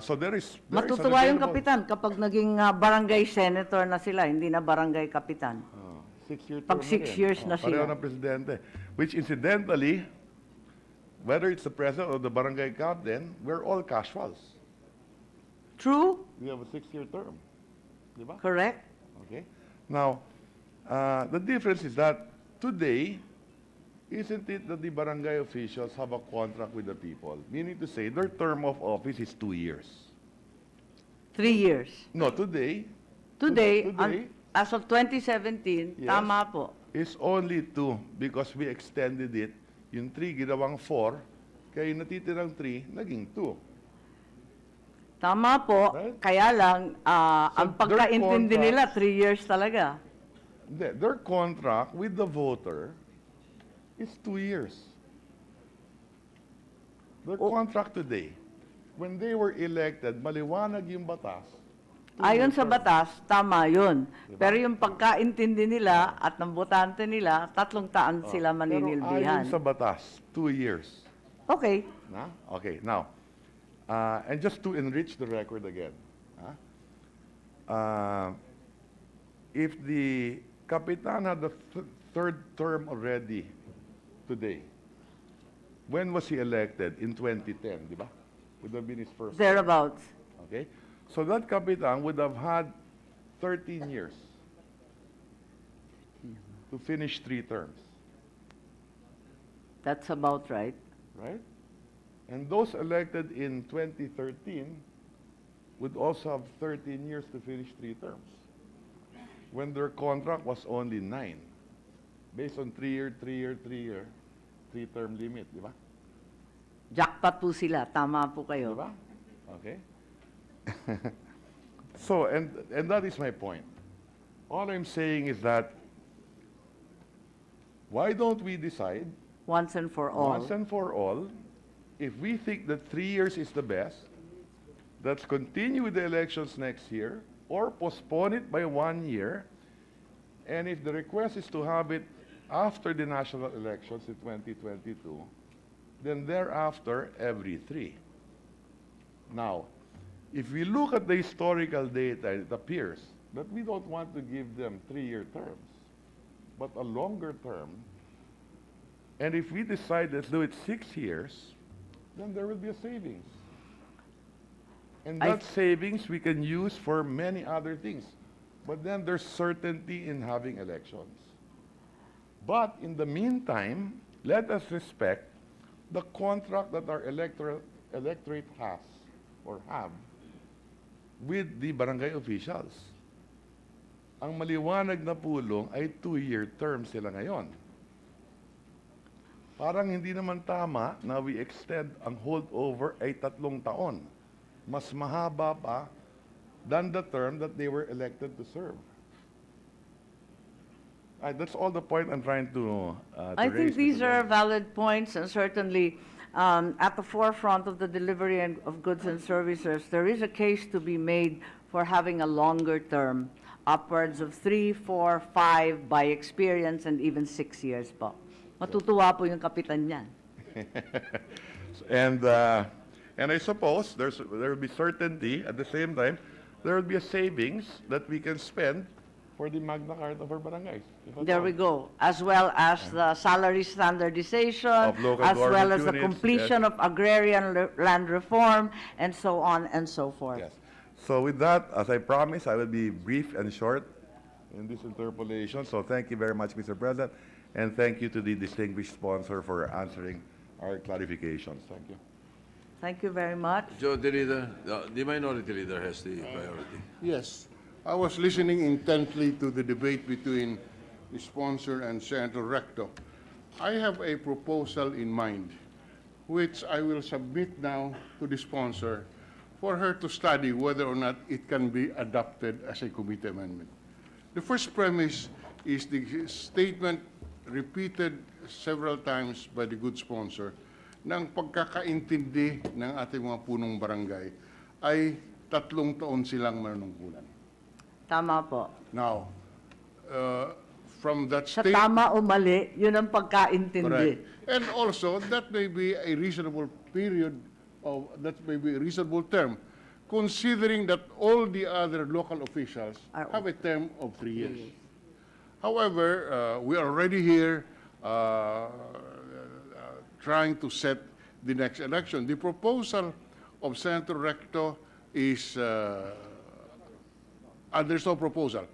[SPEAKER 5] so there is
[SPEAKER 4] Matutuwa yung
[SPEAKER 5] available-
[SPEAKER 4] kapitan kapag naging barangay senator na sila, hindi na barangay kapitan.
[SPEAKER 5] 6-year
[SPEAKER 4] Pag
[SPEAKER 5] term
[SPEAKER 4] 6
[SPEAKER 5] rin.
[SPEAKER 4] years na
[SPEAKER 5] Pareho
[SPEAKER 4] sila.
[SPEAKER 5] ng presidente. Which incidentally, whether it's the president or the barangay captain, we're all casuals.
[SPEAKER 4] True?
[SPEAKER 5] We have a 6-year term. Di ba?
[SPEAKER 4] Correct?
[SPEAKER 5] Okay. Now, the difference is that today, isn't it that the barangay officials have a contract with the people? Meaning to say, their term of office is 2 years.
[SPEAKER 4] 3 years.
[SPEAKER 5] No, today,
[SPEAKER 4] Today,
[SPEAKER 5] Today?
[SPEAKER 4] as of 2017,
[SPEAKER 5] Yes.
[SPEAKER 4] tama po.
[SPEAKER 5] is only 2 because we extended it. Yung 3 ginawang 4, kaya yung natitirang 3, naging 2.
[SPEAKER 4] Tama po,
[SPEAKER 5] Right?
[SPEAKER 4] kaya lang, ang
[SPEAKER 5] their
[SPEAKER 4] pagkaintindi nila,
[SPEAKER 5] contracts-
[SPEAKER 4] 3 years talaga.
[SPEAKER 5] Their contract with the voter is 2 years. Their contract today, when they were elected, maliwanag yung batas. 2
[SPEAKER 4] Ayon
[SPEAKER 5] year
[SPEAKER 4] sa
[SPEAKER 5] term.
[SPEAKER 4] batas, tama yun.
[SPEAKER 5] Diba?
[SPEAKER 4] Pero yung pagkaintindi nila at ng botante nila, 3 taon sila
[SPEAKER 5] Pero
[SPEAKER 4] maninilbihan.
[SPEAKER 5] ayon sa batas, 2 years.
[SPEAKER 4] Okay.
[SPEAKER 5] Na? Okay, now, and just to enrich the record again, if the Kapitan had the third term already today, when was he elected? In 2010, di ba? Would have been his first term.
[SPEAKER 4] Thereabouts.
[SPEAKER 5] Okay? So that Kapitan would have had 13 years to finish 3 terms,
[SPEAKER 4] That's about right.
[SPEAKER 5] right? And those elected in 2013 would also have 13 years to finish 3 terms, when their contract was only 9, based on 3-year, 3-year, 3-year, 3-term limit, di ba?
[SPEAKER 4] Jackpot po sila. Tama po kayo.
[SPEAKER 5] Diba? Okay. So, and that is my point. All I'm saying is that why don't we decide
[SPEAKER 4] Once and for all.
[SPEAKER 5] once and for all, if we think that 3 years is the best, let's continue with the elections next year or postpone it by 1 year. And if the request is to have it after the national elections in 2022, then thereafter every 3. Now, if we look at the historical data, it appears that we don't want to give them 3-year terms, but a longer term. And if we decide let's do it 6 years, then there will be a savings. And
[SPEAKER 4] I-
[SPEAKER 5] that savings we can use for many other things. But then there's certainty in having elections. But in the meantime, let us respect the contract that our electorate has or have with the barangay officials. Ang maliwanag na pulong ay 2-year term sila ngayon. Parang hindi naman tama na we extend ang holdover ay 3 taon. Mas mahaba pa than the term that they were elected to serve. That's all the point I'm trying to
[SPEAKER 4] I
[SPEAKER 5] raise,
[SPEAKER 4] think these
[SPEAKER 5] Mr.
[SPEAKER 4] are
[SPEAKER 5] President.
[SPEAKER 4] valid points, and certainly at the forefront of the delivery of goods and services, there is a case to be made for having a longer term, upwards of 3, 4, 5 by experience, and even 6 years po. Matutuwa po yung kapitan niyan.
[SPEAKER 5] And I suppose there will be certainty at the same time. There will be a savings that we can spend for the Magna Carta for barangays. if at
[SPEAKER 4] There
[SPEAKER 5] all.
[SPEAKER 4] we go. As well as the salary standardization,
[SPEAKER 5] Of local
[SPEAKER 4] as well
[SPEAKER 5] government
[SPEAKER 4] as the
[SPEAKER 5] units,
[SPEAKER 4] completion of agrarian land reform, and so on and so forth.
[SPEAKER 5] Yes. So with that, as I promised, I will be brief and short in this interpolation. So thank you very much, Mr. President, and thank you to the distinguished sponsor for answering our clarifications. Thank you.
[SPEAKER 4] Thank you very much.
[SPEAKER 2] Majority Leader, the Minority Leader has the priority.
[SPEAKER 6] Yes, I was listening intently to the debate between the sponsor and Senator Recto. I have a proposal in mind, which I will submit now to the sponsor for her to study whether or not it can be adopted as a committee amendment. The first premise is the statement repeated several times by the good sponsor ng pagkakaintindi ng ating mga punong barangay ay 3 taon silang manunungkulan.
[SPEAKER 4] Tama po.
[SPEAKER 6] Now, from that
[SPEAKER 4] Sa
[SPEAKER 6] statement,
[SPEAKER 4] tama o mali, yun ang pagkaintindi.
[SPEAKER 6] correct. And also, that may be a reasonable period of, that may be a reasonable term, considering that all the other local officials have a term of 3 years. However, we are already here trying to set the next election. The proposal of Senator Recto is, there's no proposal.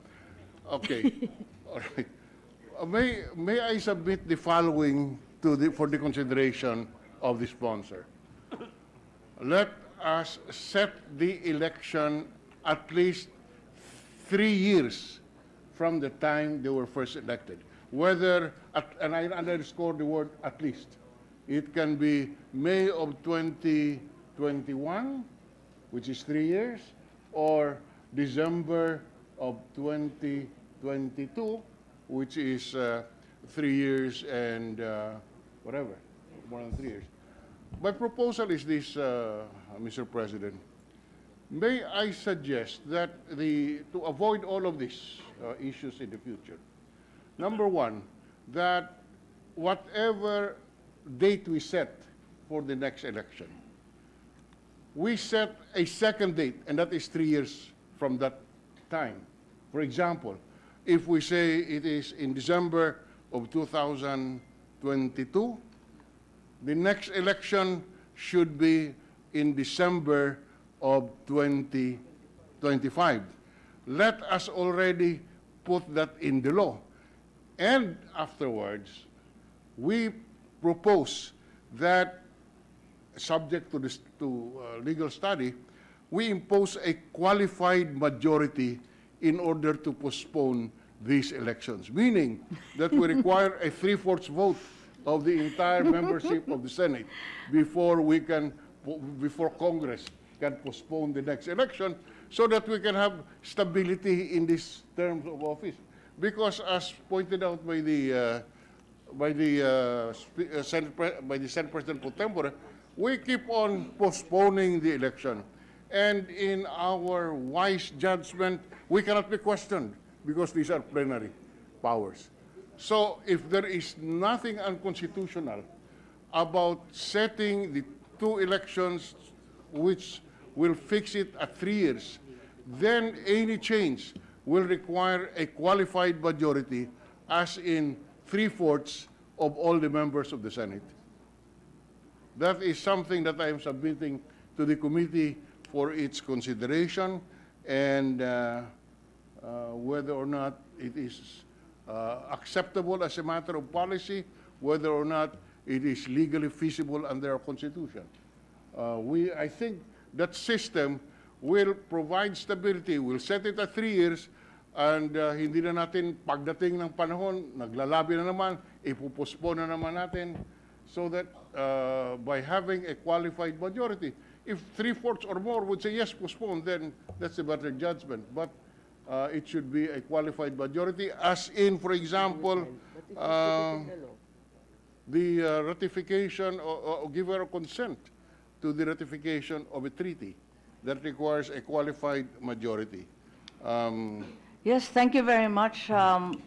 [SPEAKER 6] Okay, all right. May I submit the following for the consideration of the sponsor? Let us set the election at least 3 years from the time they were first elected. Whether, and I underscore the word at least, it can be May of 2021, which is 3 years, or December of 2022, which is 3 years and whatever, more than 3 years. My proposal is this, Mr. President. May I suggest that to avoid all of these issues in the future, number one, that whatever date we set for the next election, we set a second date, and that is 3 years from that time. For example, if we say it is in December of 2022, the next election should be in December of 2025. Let us already put that in the law. And afterwards, we propose that, subject to legal study, we impose a qualified majority in order to postpone these elections, meaning that we require a 3/4 vote of the entire membership of the Senate before Congress can postpone the next election, so that we can have stability in these terms of office. Because, as pointed out by the Senate President pro tempore, we keep on postponing the election, and in our wise judgment, we cannot be questioned because these are plenary powers. So if there is nothing unconstitutional about setting the 2 elections which will fix it at 3 years, then any change will require a qualified majority, as in 3/4 of all the members of the Senate. That is something that I am submitting to the committee for its consideration, and whether or not it is acceptable as a matter of policy, whether or not it is legally feasible under our Constitution. I think that system will provide stability. We'll set it at 3 years, and hindi na natin pagdating ng panahon, naglalabi na naman, ipupospone na naman natin, so that by having a qualified majority, if 3/4 or more would say yes, postpone, then that's a better judgment. But it should be a qualified majority, as in, for example, the ratification or give our consent to the ratification of a treaty that requires a qualified majority.
[SPEAKER 4] Yes, thank you very much,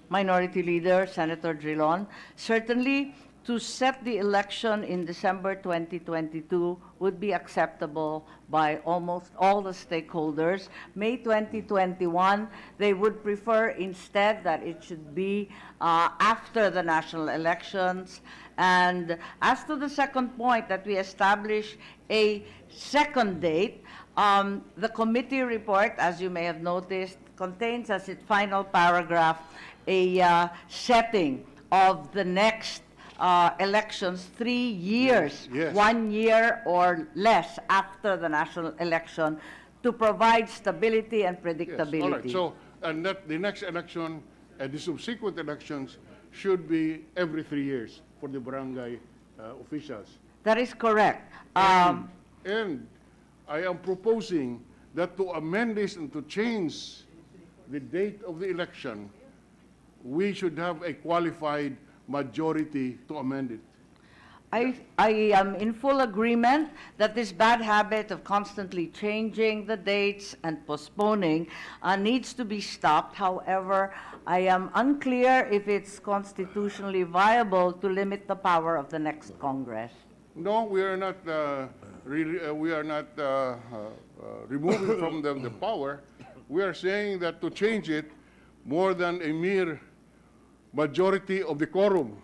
[SPEAKER 4] Minority Leader Senator Drilon. Certainly, to set the election in December 2022 would be acceptable by almost all the stakeholders. May 2021, they would prefer instead that it should be after the national elections. And as to the second point, that we establish a second date, the committee report, as you may have noticed, contains as its final paragraph a setting of the next elections 3 years,
[SPEAKER 6] Yes.
[SPEAKER 4] 1 year or less after the national election, to provide stability and
[SPEAKER 6] Yes,
[SPEAKER 4] predictability.
[SPEAKER 6] all right. So, and that the next election and the subsequent elections should be every 3 years for the barangay officials.
[SPEAKER 4] That is correct.
[SPEAKER 6] And I am proposing that to amend this and to change the date of the election, we should have a qualified majority to amend it.
[SPEAKER 4] I am in full agreement that this bad habit of constantly changing the dates and postponing needs to be stopped. However, I am unclear if it's constitutionally viable to limit the power of the next Congress.
[SPEAKER 6] No, we are not removing from them the power. We are saying that to change it, more than a mere majority of the quorum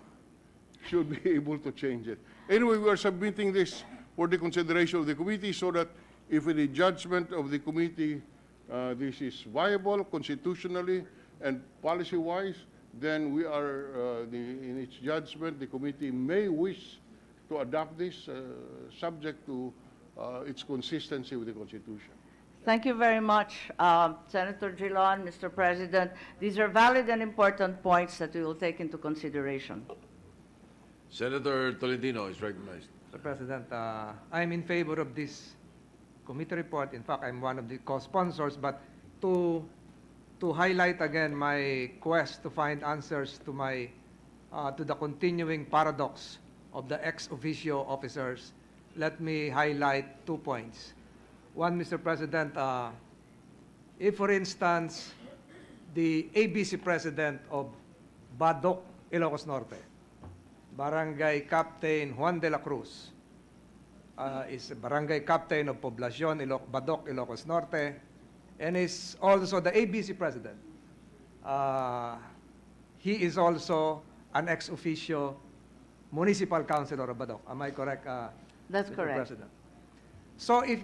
[SPEAKER 6] should be able to change it. Anyway, we are submitting this for the consideration of the committee so that if in the judgment of the committee this is viable constitutionally and policy-wise, then we are, in its judgment, the committee may wish to adopt this subject to its consistency with the Constitution.
[SPEAKER 4] Thank you very much, Senator Gilon, Mr. President. These are valid and important points that we will take into consideration.
[SPEAKER 2] Senator Tolentino is recognized.
[SPEAKER 7] Mr. President, I'm in favor of this committee report. In fact, I'm one of the co-sponsors, but to highlight again my quest to find answers to my to the continuing paradox of the ex officio officers, let me highlight 2 points. One, Mr. President, if, for instance, the ABC president of Badoc, Ilocos Norte, Barangay Captain Juan de la Cruz, is a barangay captain of Poblacion, Badoc, Ilocos Norte, and is also the ABC president. He is also an ex officio municipal councilor of Badoc. Am I correct,
[SPEAKER 4] That's
[SPEAKER 7] Mr.
[SPEAKER 4] correct.
[SPEAKER 7] President? So if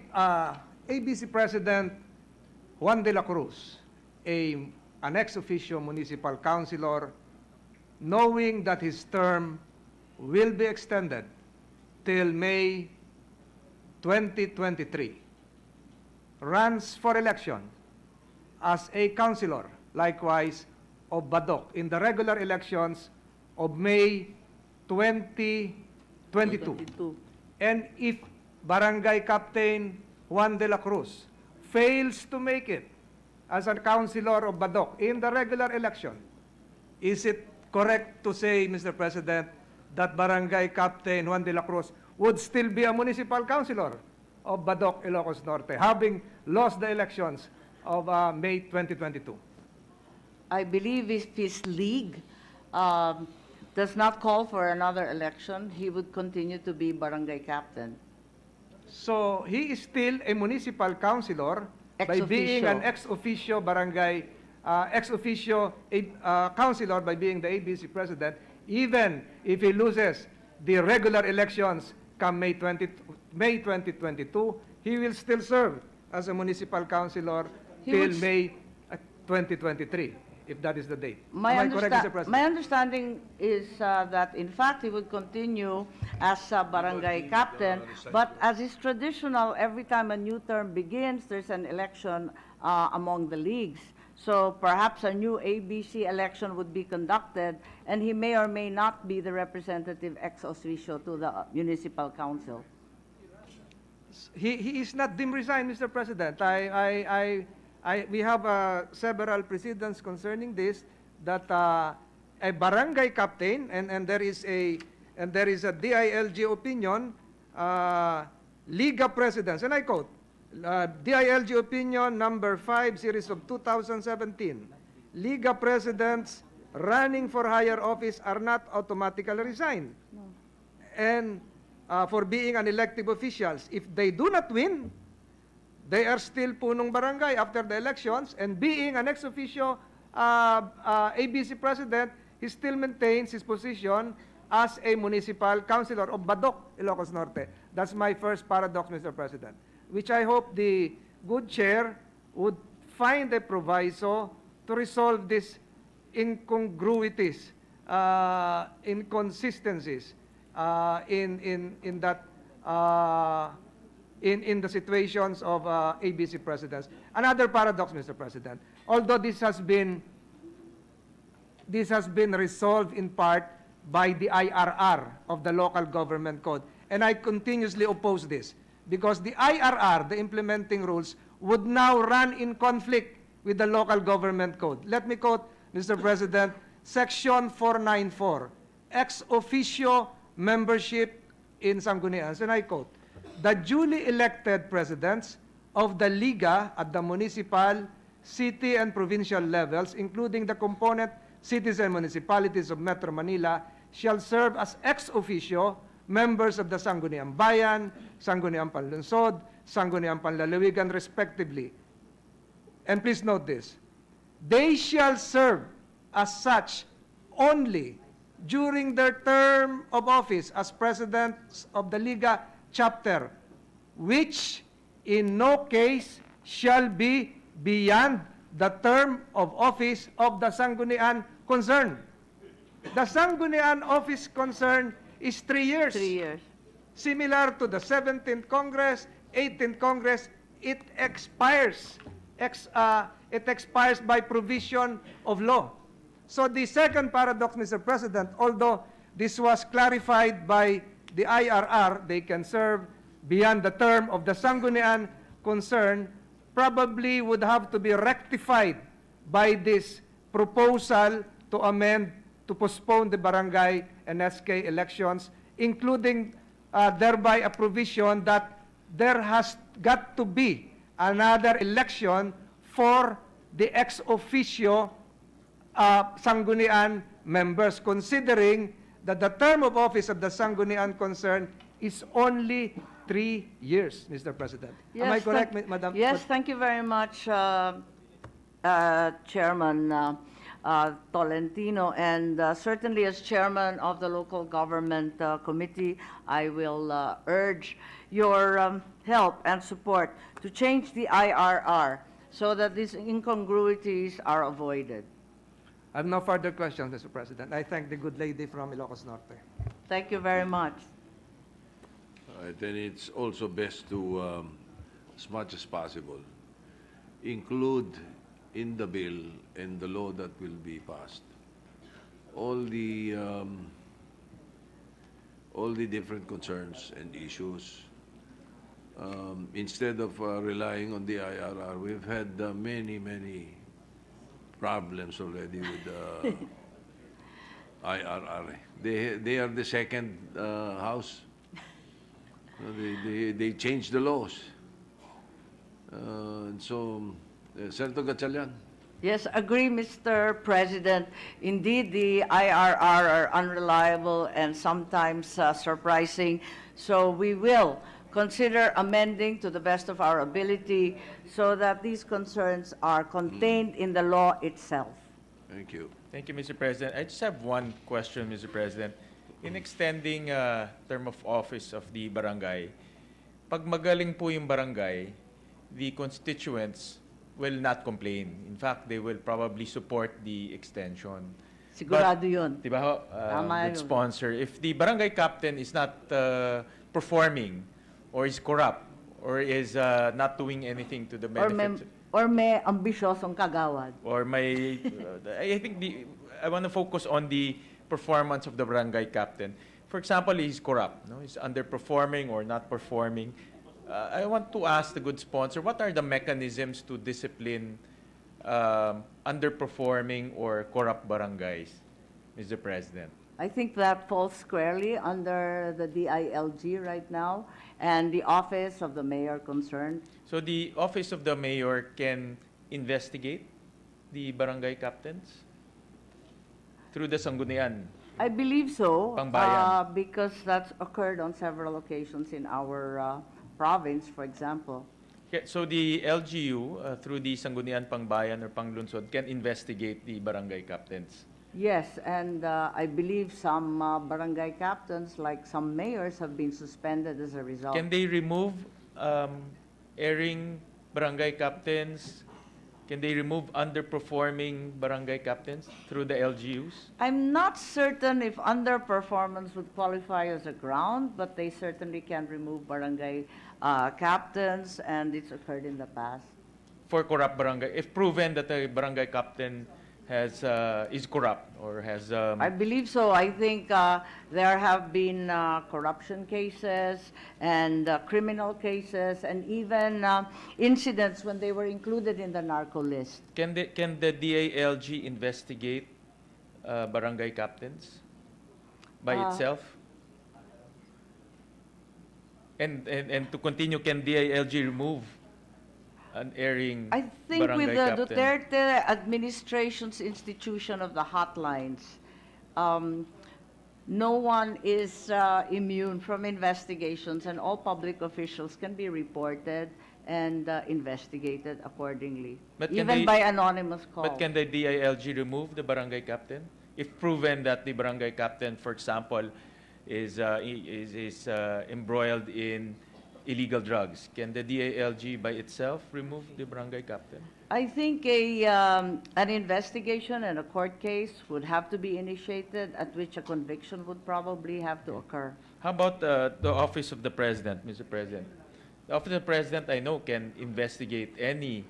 [SPEAKER 7] ABC President Juan de la Cruz, an ex officio municipal councilor, knowing that his term will be extended till May 2023, runs for election as a councilor, likewise, of Badoc in the regular elections of May 2022. And if Barangay Captain Juan de la Cruz fails to make it as a councilor of Badoc in the regular election, is it correct to say, Mr. President, that Barangay Captain Juan de la Cruz would still be a municipal councilor of Badoc, Ilocos Norte, having lost the elections of May 2022?
[SPEAKER 4] I believe if his league does not call for another election, he would continue to be barangay captain.
[SPEAKER 7] So he is still a municipal councilor by being an ex officio barangay, ex officio councilor by being the ABC president, even if he loses the regular elections come May 2022, he will still serve as a municipal councilor till May 2023, if that is the date. Am I correct, Mr. President?
[SPEAKER 4] My understanding is that, in fact, he would continue as a barangay captain, but as is traditional, every time a new term begins, there's an election among the leagues. So perhaps a new ABC election would be conducted, and he may or may not be the representative ex officio to the municipal council.
[SPEAKER 7] He is not deemed resigned, Mr. President. We have several precedents concerning this, that a barangay captain, and there is a DILG opinion, Liga Presidents, and I quote, DILG opinion number 5, series of 2017, Liga Presidents running for higher office are not automatically resigned.
[SPEAKER 4] No.
[SPEAKER 7] and for being an elective officials. If they do not win, they are still punong barangay after the elections, and being an ex officio ABC president, he still maintains his position as a municipal councilor of Badok, Ilocos Norte. That's my first paradox, Mr. President, which I hope the good chair would find a proviso to resolve these incongruities, inconsistencies in the situations of ABC presidents. Another paradox, Mr. President, although this has been resolved in part by the IRR of the local government code, and I continuously oppose this because the IRR, the implementing rules, would now run in conflict with the local government code. Let me quote, Mr. President, Section 494, ex officio membership in Sanggunians, and I quote, the duly elected presidents of the Liga at the municipal, city, and provincial levels, including the component cities and municipalities of Metro Manila, shall serve as ex officio members of the Sangguniang Bayan, Sangguniang Panlunsod, Sangguniang Panlalawigan, respectively. And please note this, they shall serve as such only during their term of office as presidents of the Liga chapter, which in no case shall be beyond the term of office of the Sanggunian concerned. The Sanggunian office concern is 3 years.
[SPEAKER 4] 3 years.
[SPEAKER 7] Similar to the 17th Congress, 18th Congress, it expires. It expires by provision of law. So the second paradox, Mr. President, although this was clarified by the IRR, they can serve beyond the term of the Sanggunian concern, probably would have to be rectified by this proposal to amend, to postpone the barangay and SK elections, including thereby a provision that there has got to be another election for the ex officio Sanggunian members, considering that the term of office of the Sanggunian concern is only 3 years, Mr. President.
[SPEAKER 4] Yes,
[SPEAKER 7] Am I correct, Madam?
[SPEAKER 4] Yes, thank you very much, Chairman Tolentino, and certainly as chairman of the Local Government Committee, I will urge your help and support to change the IRR so that these incongruities are avoided.
[SPEAKER 7] I have no further questions, Mr. President. I thank the good lady from Ilocos Norte.
[SPEAKER 4] Thank you very much.
[SPEAKER 2] Then it's also best to, as much as possible, include in the bill and the law that will be passed all the different concerns and issues. Instead of relying on the IRR, we've had many problems already with the IRR. They are the second house. They changed the laws. And so, Senator Gatchalian.
[SPEAKER 4] Yes, agree, Mr. President. Indeed, the IRR are unreliable and sometimes surprising. So we will consider amending to the best of our ability so that these concerns are contained in the law itself.
[SPEAKER 2] Thank you.
[SPEAKER 8] Thank you, Mr. President. I just have one question, Mr. President. In extending term of office of the barangay, pag magaling po yung barangay, the constituents will not complain. In fact, they will probably support the extension.
[SPEAKER 4] Sigurado yun.
[SPEAKER 8] Diba ho,
[SPEAKER 4] Tama
[SPEAKER 8] good
[SPEAKER 4] yun.
[SPEAKER 8] sponsor. If the barangay captain is not performing or is corrupt or is not doing anything to the benefit,
[SPEAKER 4] Or may ambisyosong kagawad.
[SPEAKER 8] or may I think I want to focus on the performance of the barangay captain. For example, he's corrupt, no? He's underperforming or not performing. I want to ask the good sponsor, what are the mechanisms to discipline underperforming or corrupt barangays, Mr. President?
[SPEAKER 4] I think that falls squarely under the DILG right now and the office of the mayor concerned.
[SPEAKER 8] So the office of the mayor can investigate the barangay captains through the Sanggunian.
[SPEAKER 4] I believe so.
[SPEAKER 8] Pangbayan.
[SPEAKER 4] Because that's occurred on several occasions in our province, for example.
[SPEAKER 8] Okay, so the LGU, through the Sangguniang Pangbayan or Panglunsod, can investigate the barangay captains.
[SPEAKER 4] Yes, and I believe some barangay captains, like some mayors, have been suspended as a result.
[SPEAKER 8] Can they remove erring barangay captains? Can they remove underperforming barangay captains through the LGUs?
[SPEAKER 4] I'm not certain if underperformance would qualify as a ground, but they certainly can remove barangay captains, and it's occurred in the past.
[SPEAKER 8] For corrupt barangay, if proven that a barangay captain has is corrupt or has
[SPEAKER 4] I believe so. I think there have been corruption cases and criminal cases and even incidents when they were included in the narco list.
[SPEAKER 8] can the DILG investigate barangay captains by itself? And to continue, can DILG remove an erring
[SPEAKER 4] I think
[SPEAKER 8] barangay
[SPEAKER 4] with the
[SPEAKER 8] captain?
[SPEAKER 4] Duterte administration's institution of the hotlines, no one is immune from investigations, and all public officials can be reported and investigated accordingly,
[SPEAKER 8] But can
[SPEAKER 4] even
[SPEAKER 8] they-
[SPEAKER 4] by anonymous call.
[SPEAKER 8] But can the DILG remove the barangay captain? If proven that the barangay captain, for example, is embroiled in illegal drugs, can the DILG by itself remove the barangay captain?
[SPEAKER 4] I think an investigation and a court case would have to be initiated, at which a conviction would probably have to occur.
[SPEAKER 8] How about the Office of the President, Mr. President? The Office of the President, I know, can investigate any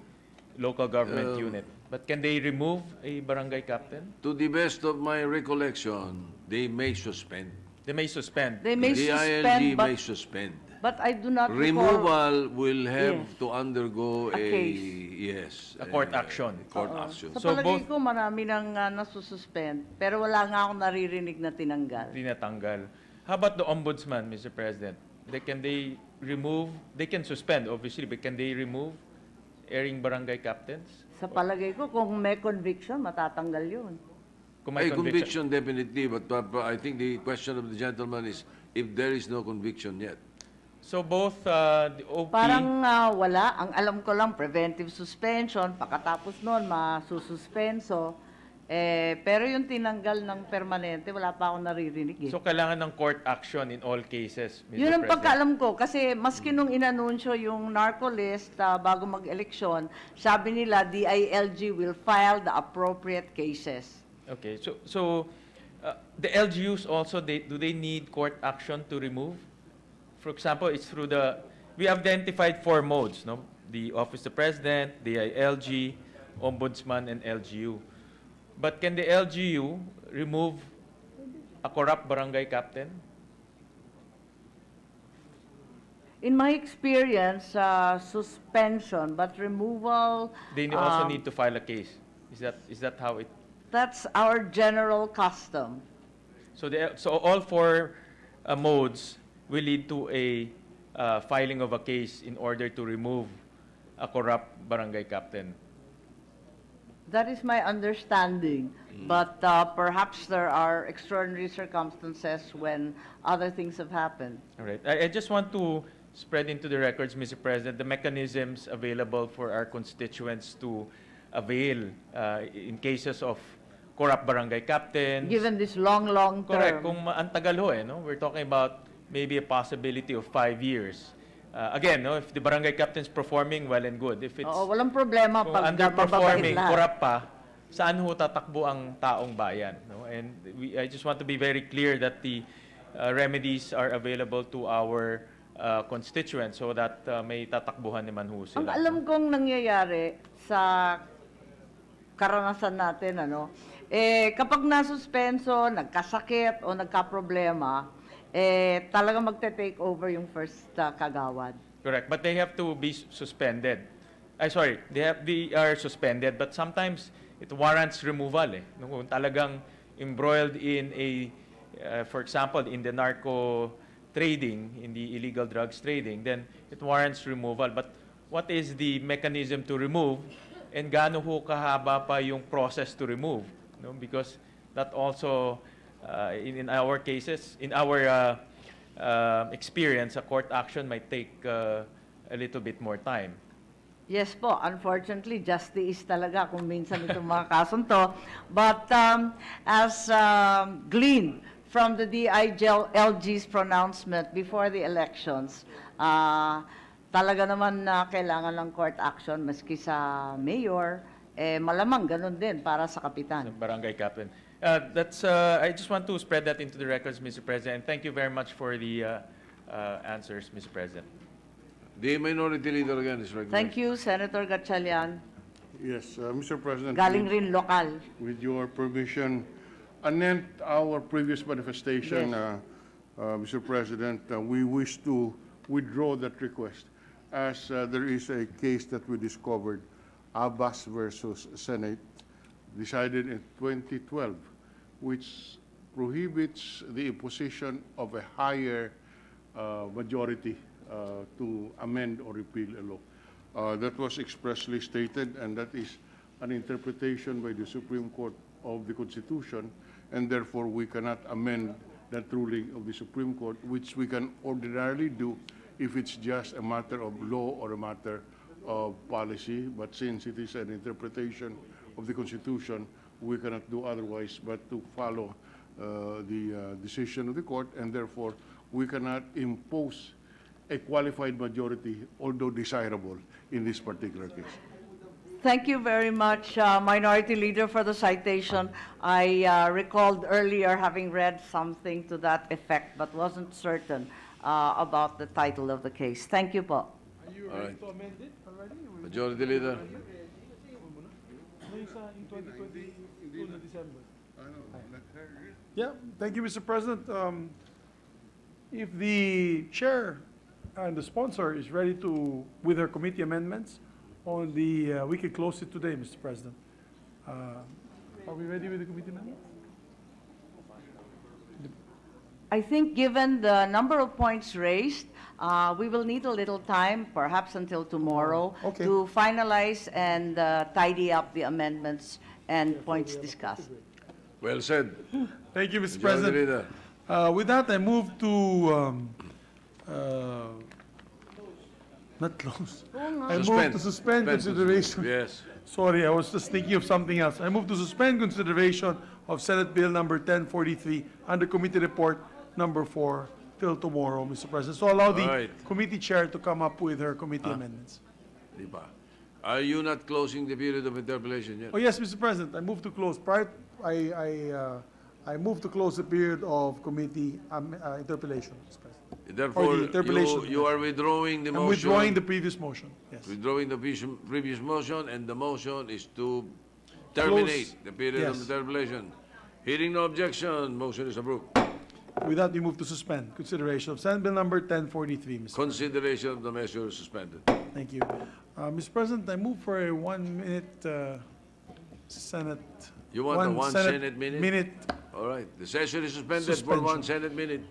[SPEAKER 8] local government unit. But can they remove a barangay captain?
[SPEAKER 2] To the best of my recollection, they may suspend.
[SPEAKER 8] They may suspend.
[SPEAKER 4] They may
[SPEAKER 2] DILG
[SPEAKER 4] suspend,
[SPEAKER 2] may suspend.
[SPEAKER 4] but I do not recall.
[SPEAKER 2] Removal will have
[SPEAKER 4] Yes.
[SPEAKER 2] to undergo
[SPEAKER 4] A case.
[SPEAKER 2] yes,
[SPEAKER 8] A court action.
[SPEAKER 2] Court action.
[SPEAKER 4] Sa
[SPEAKER 8] So
[SPEAKER 4] palagay
[SPEAKER 8] both-
[SPEAKER 4] ko, marami nang nasususpend, pero wala nga akong naririnig na tinanggal.
[SPEAKER 8] Tinatanggal. How about the Ombudsman, Mr. President? Can they remove, they can suspend, obviously, but can they remove erring barangay captains?
[SPEAKER 4] Sa palagay ko, kung may conviction, matatanggal yun.
[SPEAKER 8] Kung may
[SPEAKER 2] A conviction definitely, but I think the question of the gentleman is if there is no conviction yet.
[SPEAKER 8] So both the OP...
[SPEAKER 4] Parang wala. Ang alam ko lang, preventive suspension, pagkatapos nun, masususpenso. Pero yung tinanggal ng permanente, wala pa akong naririnig eh.
[SPEAKER 8] So kailangan ng court action in all cases, Mr.
[SPEAKER 4] Yun ang
[SPEAKER 8] President.
[SPEAKER 4] pagkaalam ko. Kasi maski nung inanunsyo yung narco list bago mag-eleksyon, sabi nila DILG will file the appropriate cases.
[SPEAKER 8] Okay, so the LGUs also, do they need court action to remove? For example, it's through we identified 4 modes, no? The Office of the President, DILG, Ombudsman, and LGU. But can the LGU remove a corrupt barangay captain?
[SPEAKER 4] In my experience, suspension, but removal,
[SPEAKER 8] They also need to file a case. Is that how it?
[SPEAKER 4] that's our general custom.
[SPEAKER 8] So all 4 modes will lead to a filing of a case in order to remove a corrupt barangay captain.
[SPEAKER 4] That is my understanding. But perhaps there are extraordinary circumstances when other things have happened.
[SPEAKER 8] All right. I just want to spread into the records, Mr. President, the mechanisms available for our constituents to avail in cases of corrupt barangay captains.
[SPEAKER 4] Given this long term.
[SPEAKER 8] Correct. Kung ang tagal ho, no? We're talking about maybe a possibility of 5 years. Again, no, if the barangay captain's performing, well and good. If it's
[SPEAKER 4] Oo, walang problema
[SPEAKER 8] kung
[SPEAKER 4] pag
[SPEAKER 8] underperforming,
[SPEAKER 4] mababait lahat.
[SPEAKER 8] corrupt pa, saan ho tatakbo ang taong bayan? No? And I just want to be very clear that the remedies are available to our constituents so that may tatakbuhan naman ho
[SPEAKER 4] Ang
[SPEAKER 8] sila.
[SPEAKER 4] alam kong nangyayari sa karanasan natin, kapag nasuspenso, nagkasakit o nagkaproblema, talagang magte-take over yung first kagawad.
[SPEAKER 8] Correct, but they have to be suspended. They are suspended, but sometimes it warrants removal. No, kung talagang embroiled in for example, in the narco trading, in the illegal drugs trading, then it warrants removal. But what is the mechanism to remove, and gaano ho kahaba pa yung process to remove? No? Because that also in our cases, in our experience, a court action might take a little bit more time.
[SPEAKER 4] Yes po, unfortunately, justice talaga kung minsan itong mga kasong to. But as gleaned from the DILG's pronouncement before the elections, talaga naman na kailangan ng court action maski sa mayor, malamang ganun din para sa kapitan.
[SPEAKER 8] Sa barangay captain. I just want to spread that into the records, Mr. President. Thank you very much for the answers, Mr. President.
[SPEAKER 2] The Minority Leader again is recognized.
[SPEAKER 4] Thank you, Senator Gatchalian.
[SPEAKER 6] Yes, Mr. President.
[SPEAKER 4] Galing rin lokal.
[SPEAKER 6] With your permission, anent our previous manifestation,
[SPEAKER 4] Yes.
[SPEAKER 6] Mr. President, we wish to withdraw that request as there is a case that we discovered, Abbas versus Senate, decided in 2012, which prohibits the imposition of a higher majority to amend or repeal a law. That was expressly stated, and that is an interpretation by the Supreme Court of the Constitution, and therefore we cannot amend that ruling of the Supreme Court, which we can ordinarily do if it's just a matter of law or a matter of policy. But since it is an interpretation of the Constitution, we cannot do otherwise but to follow the decision of the court, and therefore we cannot impose a qualified majority, although desirable, in this particular case.
[SPEAKER 4] Thank you very much, Minority Leader, for the citation. I recalled earlier having read something to that effect, but wasn't certain about the title of the case. Thank you po.
[SPEAKER 1] Are you
[SPEAKER 2] All
[SPEAKER 1] ready
[SPEAKER 2] right.
[SPEAKER 1] to amend it already?
[SPEAKER 2] Majority Leader.
[SPEAKER 1] In 2022 na December. Yeah, thank you, Mr. President. If the chair and the sponsor is ready to, with their committee amendments, on the, we could close it today, Mr. President. Are we ready with the committee amendments?
[SPEAKER 4] I think given the number of points raised, we will need a little time, perhaps until tomorrow,
[SPEAKER 1] Okay.
[SPEAKER 4] to finalize and tidy up the amendments and points discussed.
[SPEAKER 2] Well said.
[SPEAKER 1] Thank you, Mr.
[SPEAKER 2] Majority
[SPEAKER 1] President.
[SPEAKER 2] Leader.
[SPEAKER 1] With that, I move to, not close. I move
[SPEAKER 2] Suspend.
[SPEAKER 1] to suspend consideration.
[SPEAKER 2] Yes.
[SPEAKER 1] Sorry, I was just thinking of something else. I move to suspend consideration of Senate Bill number 1043 under Committee Report number 4 till tomorrow, Mr. President. So allow the
[SPEAKER 2] Alright.
[SPEAKER 1] committee chair to come up with her committee amendments.
[SPEAKER 2] Di ba? Are you not closing the period of interpellation yet?
[SPEAKER 1] Oh, yes, Mr. President, I move to close. I move to close the period of committee interpellation, Mr. President.
[SPEAKER 2] Therefore,
[SPEAKER 1] interpellation.
[SPEAKER 2] you are withdrawing the
[SPEAKER 1] I'm
[SPEAKER 2] motion.
[SPEAKER 1] withdrawing the previous motion, yes.
[SPEAKER 2] Withdrawing the previous motion, and the motion is to terminate the period of
[SPEAKER 1] yes.
[SPEAKER 2] interpellation. Hearing no objection, motion is approved.
[SPEAKER 1] With that, we move to suspend consideration of Senate Bill number 1043, Mr.
[SPEAKER 2] Consideration of the measure suspended.
[SPEAKER 1] Thank you. Mr. President, I move for a 1 minute Senate.
[SPEAKER 2] You want a one Senate minute?
[SPEAKER 1] Minute.
[SPEAKER 2] All right. The session is suspended for
[SPEAKER 1] Suspension.
[SPEAKER 2] 1 Senate minute.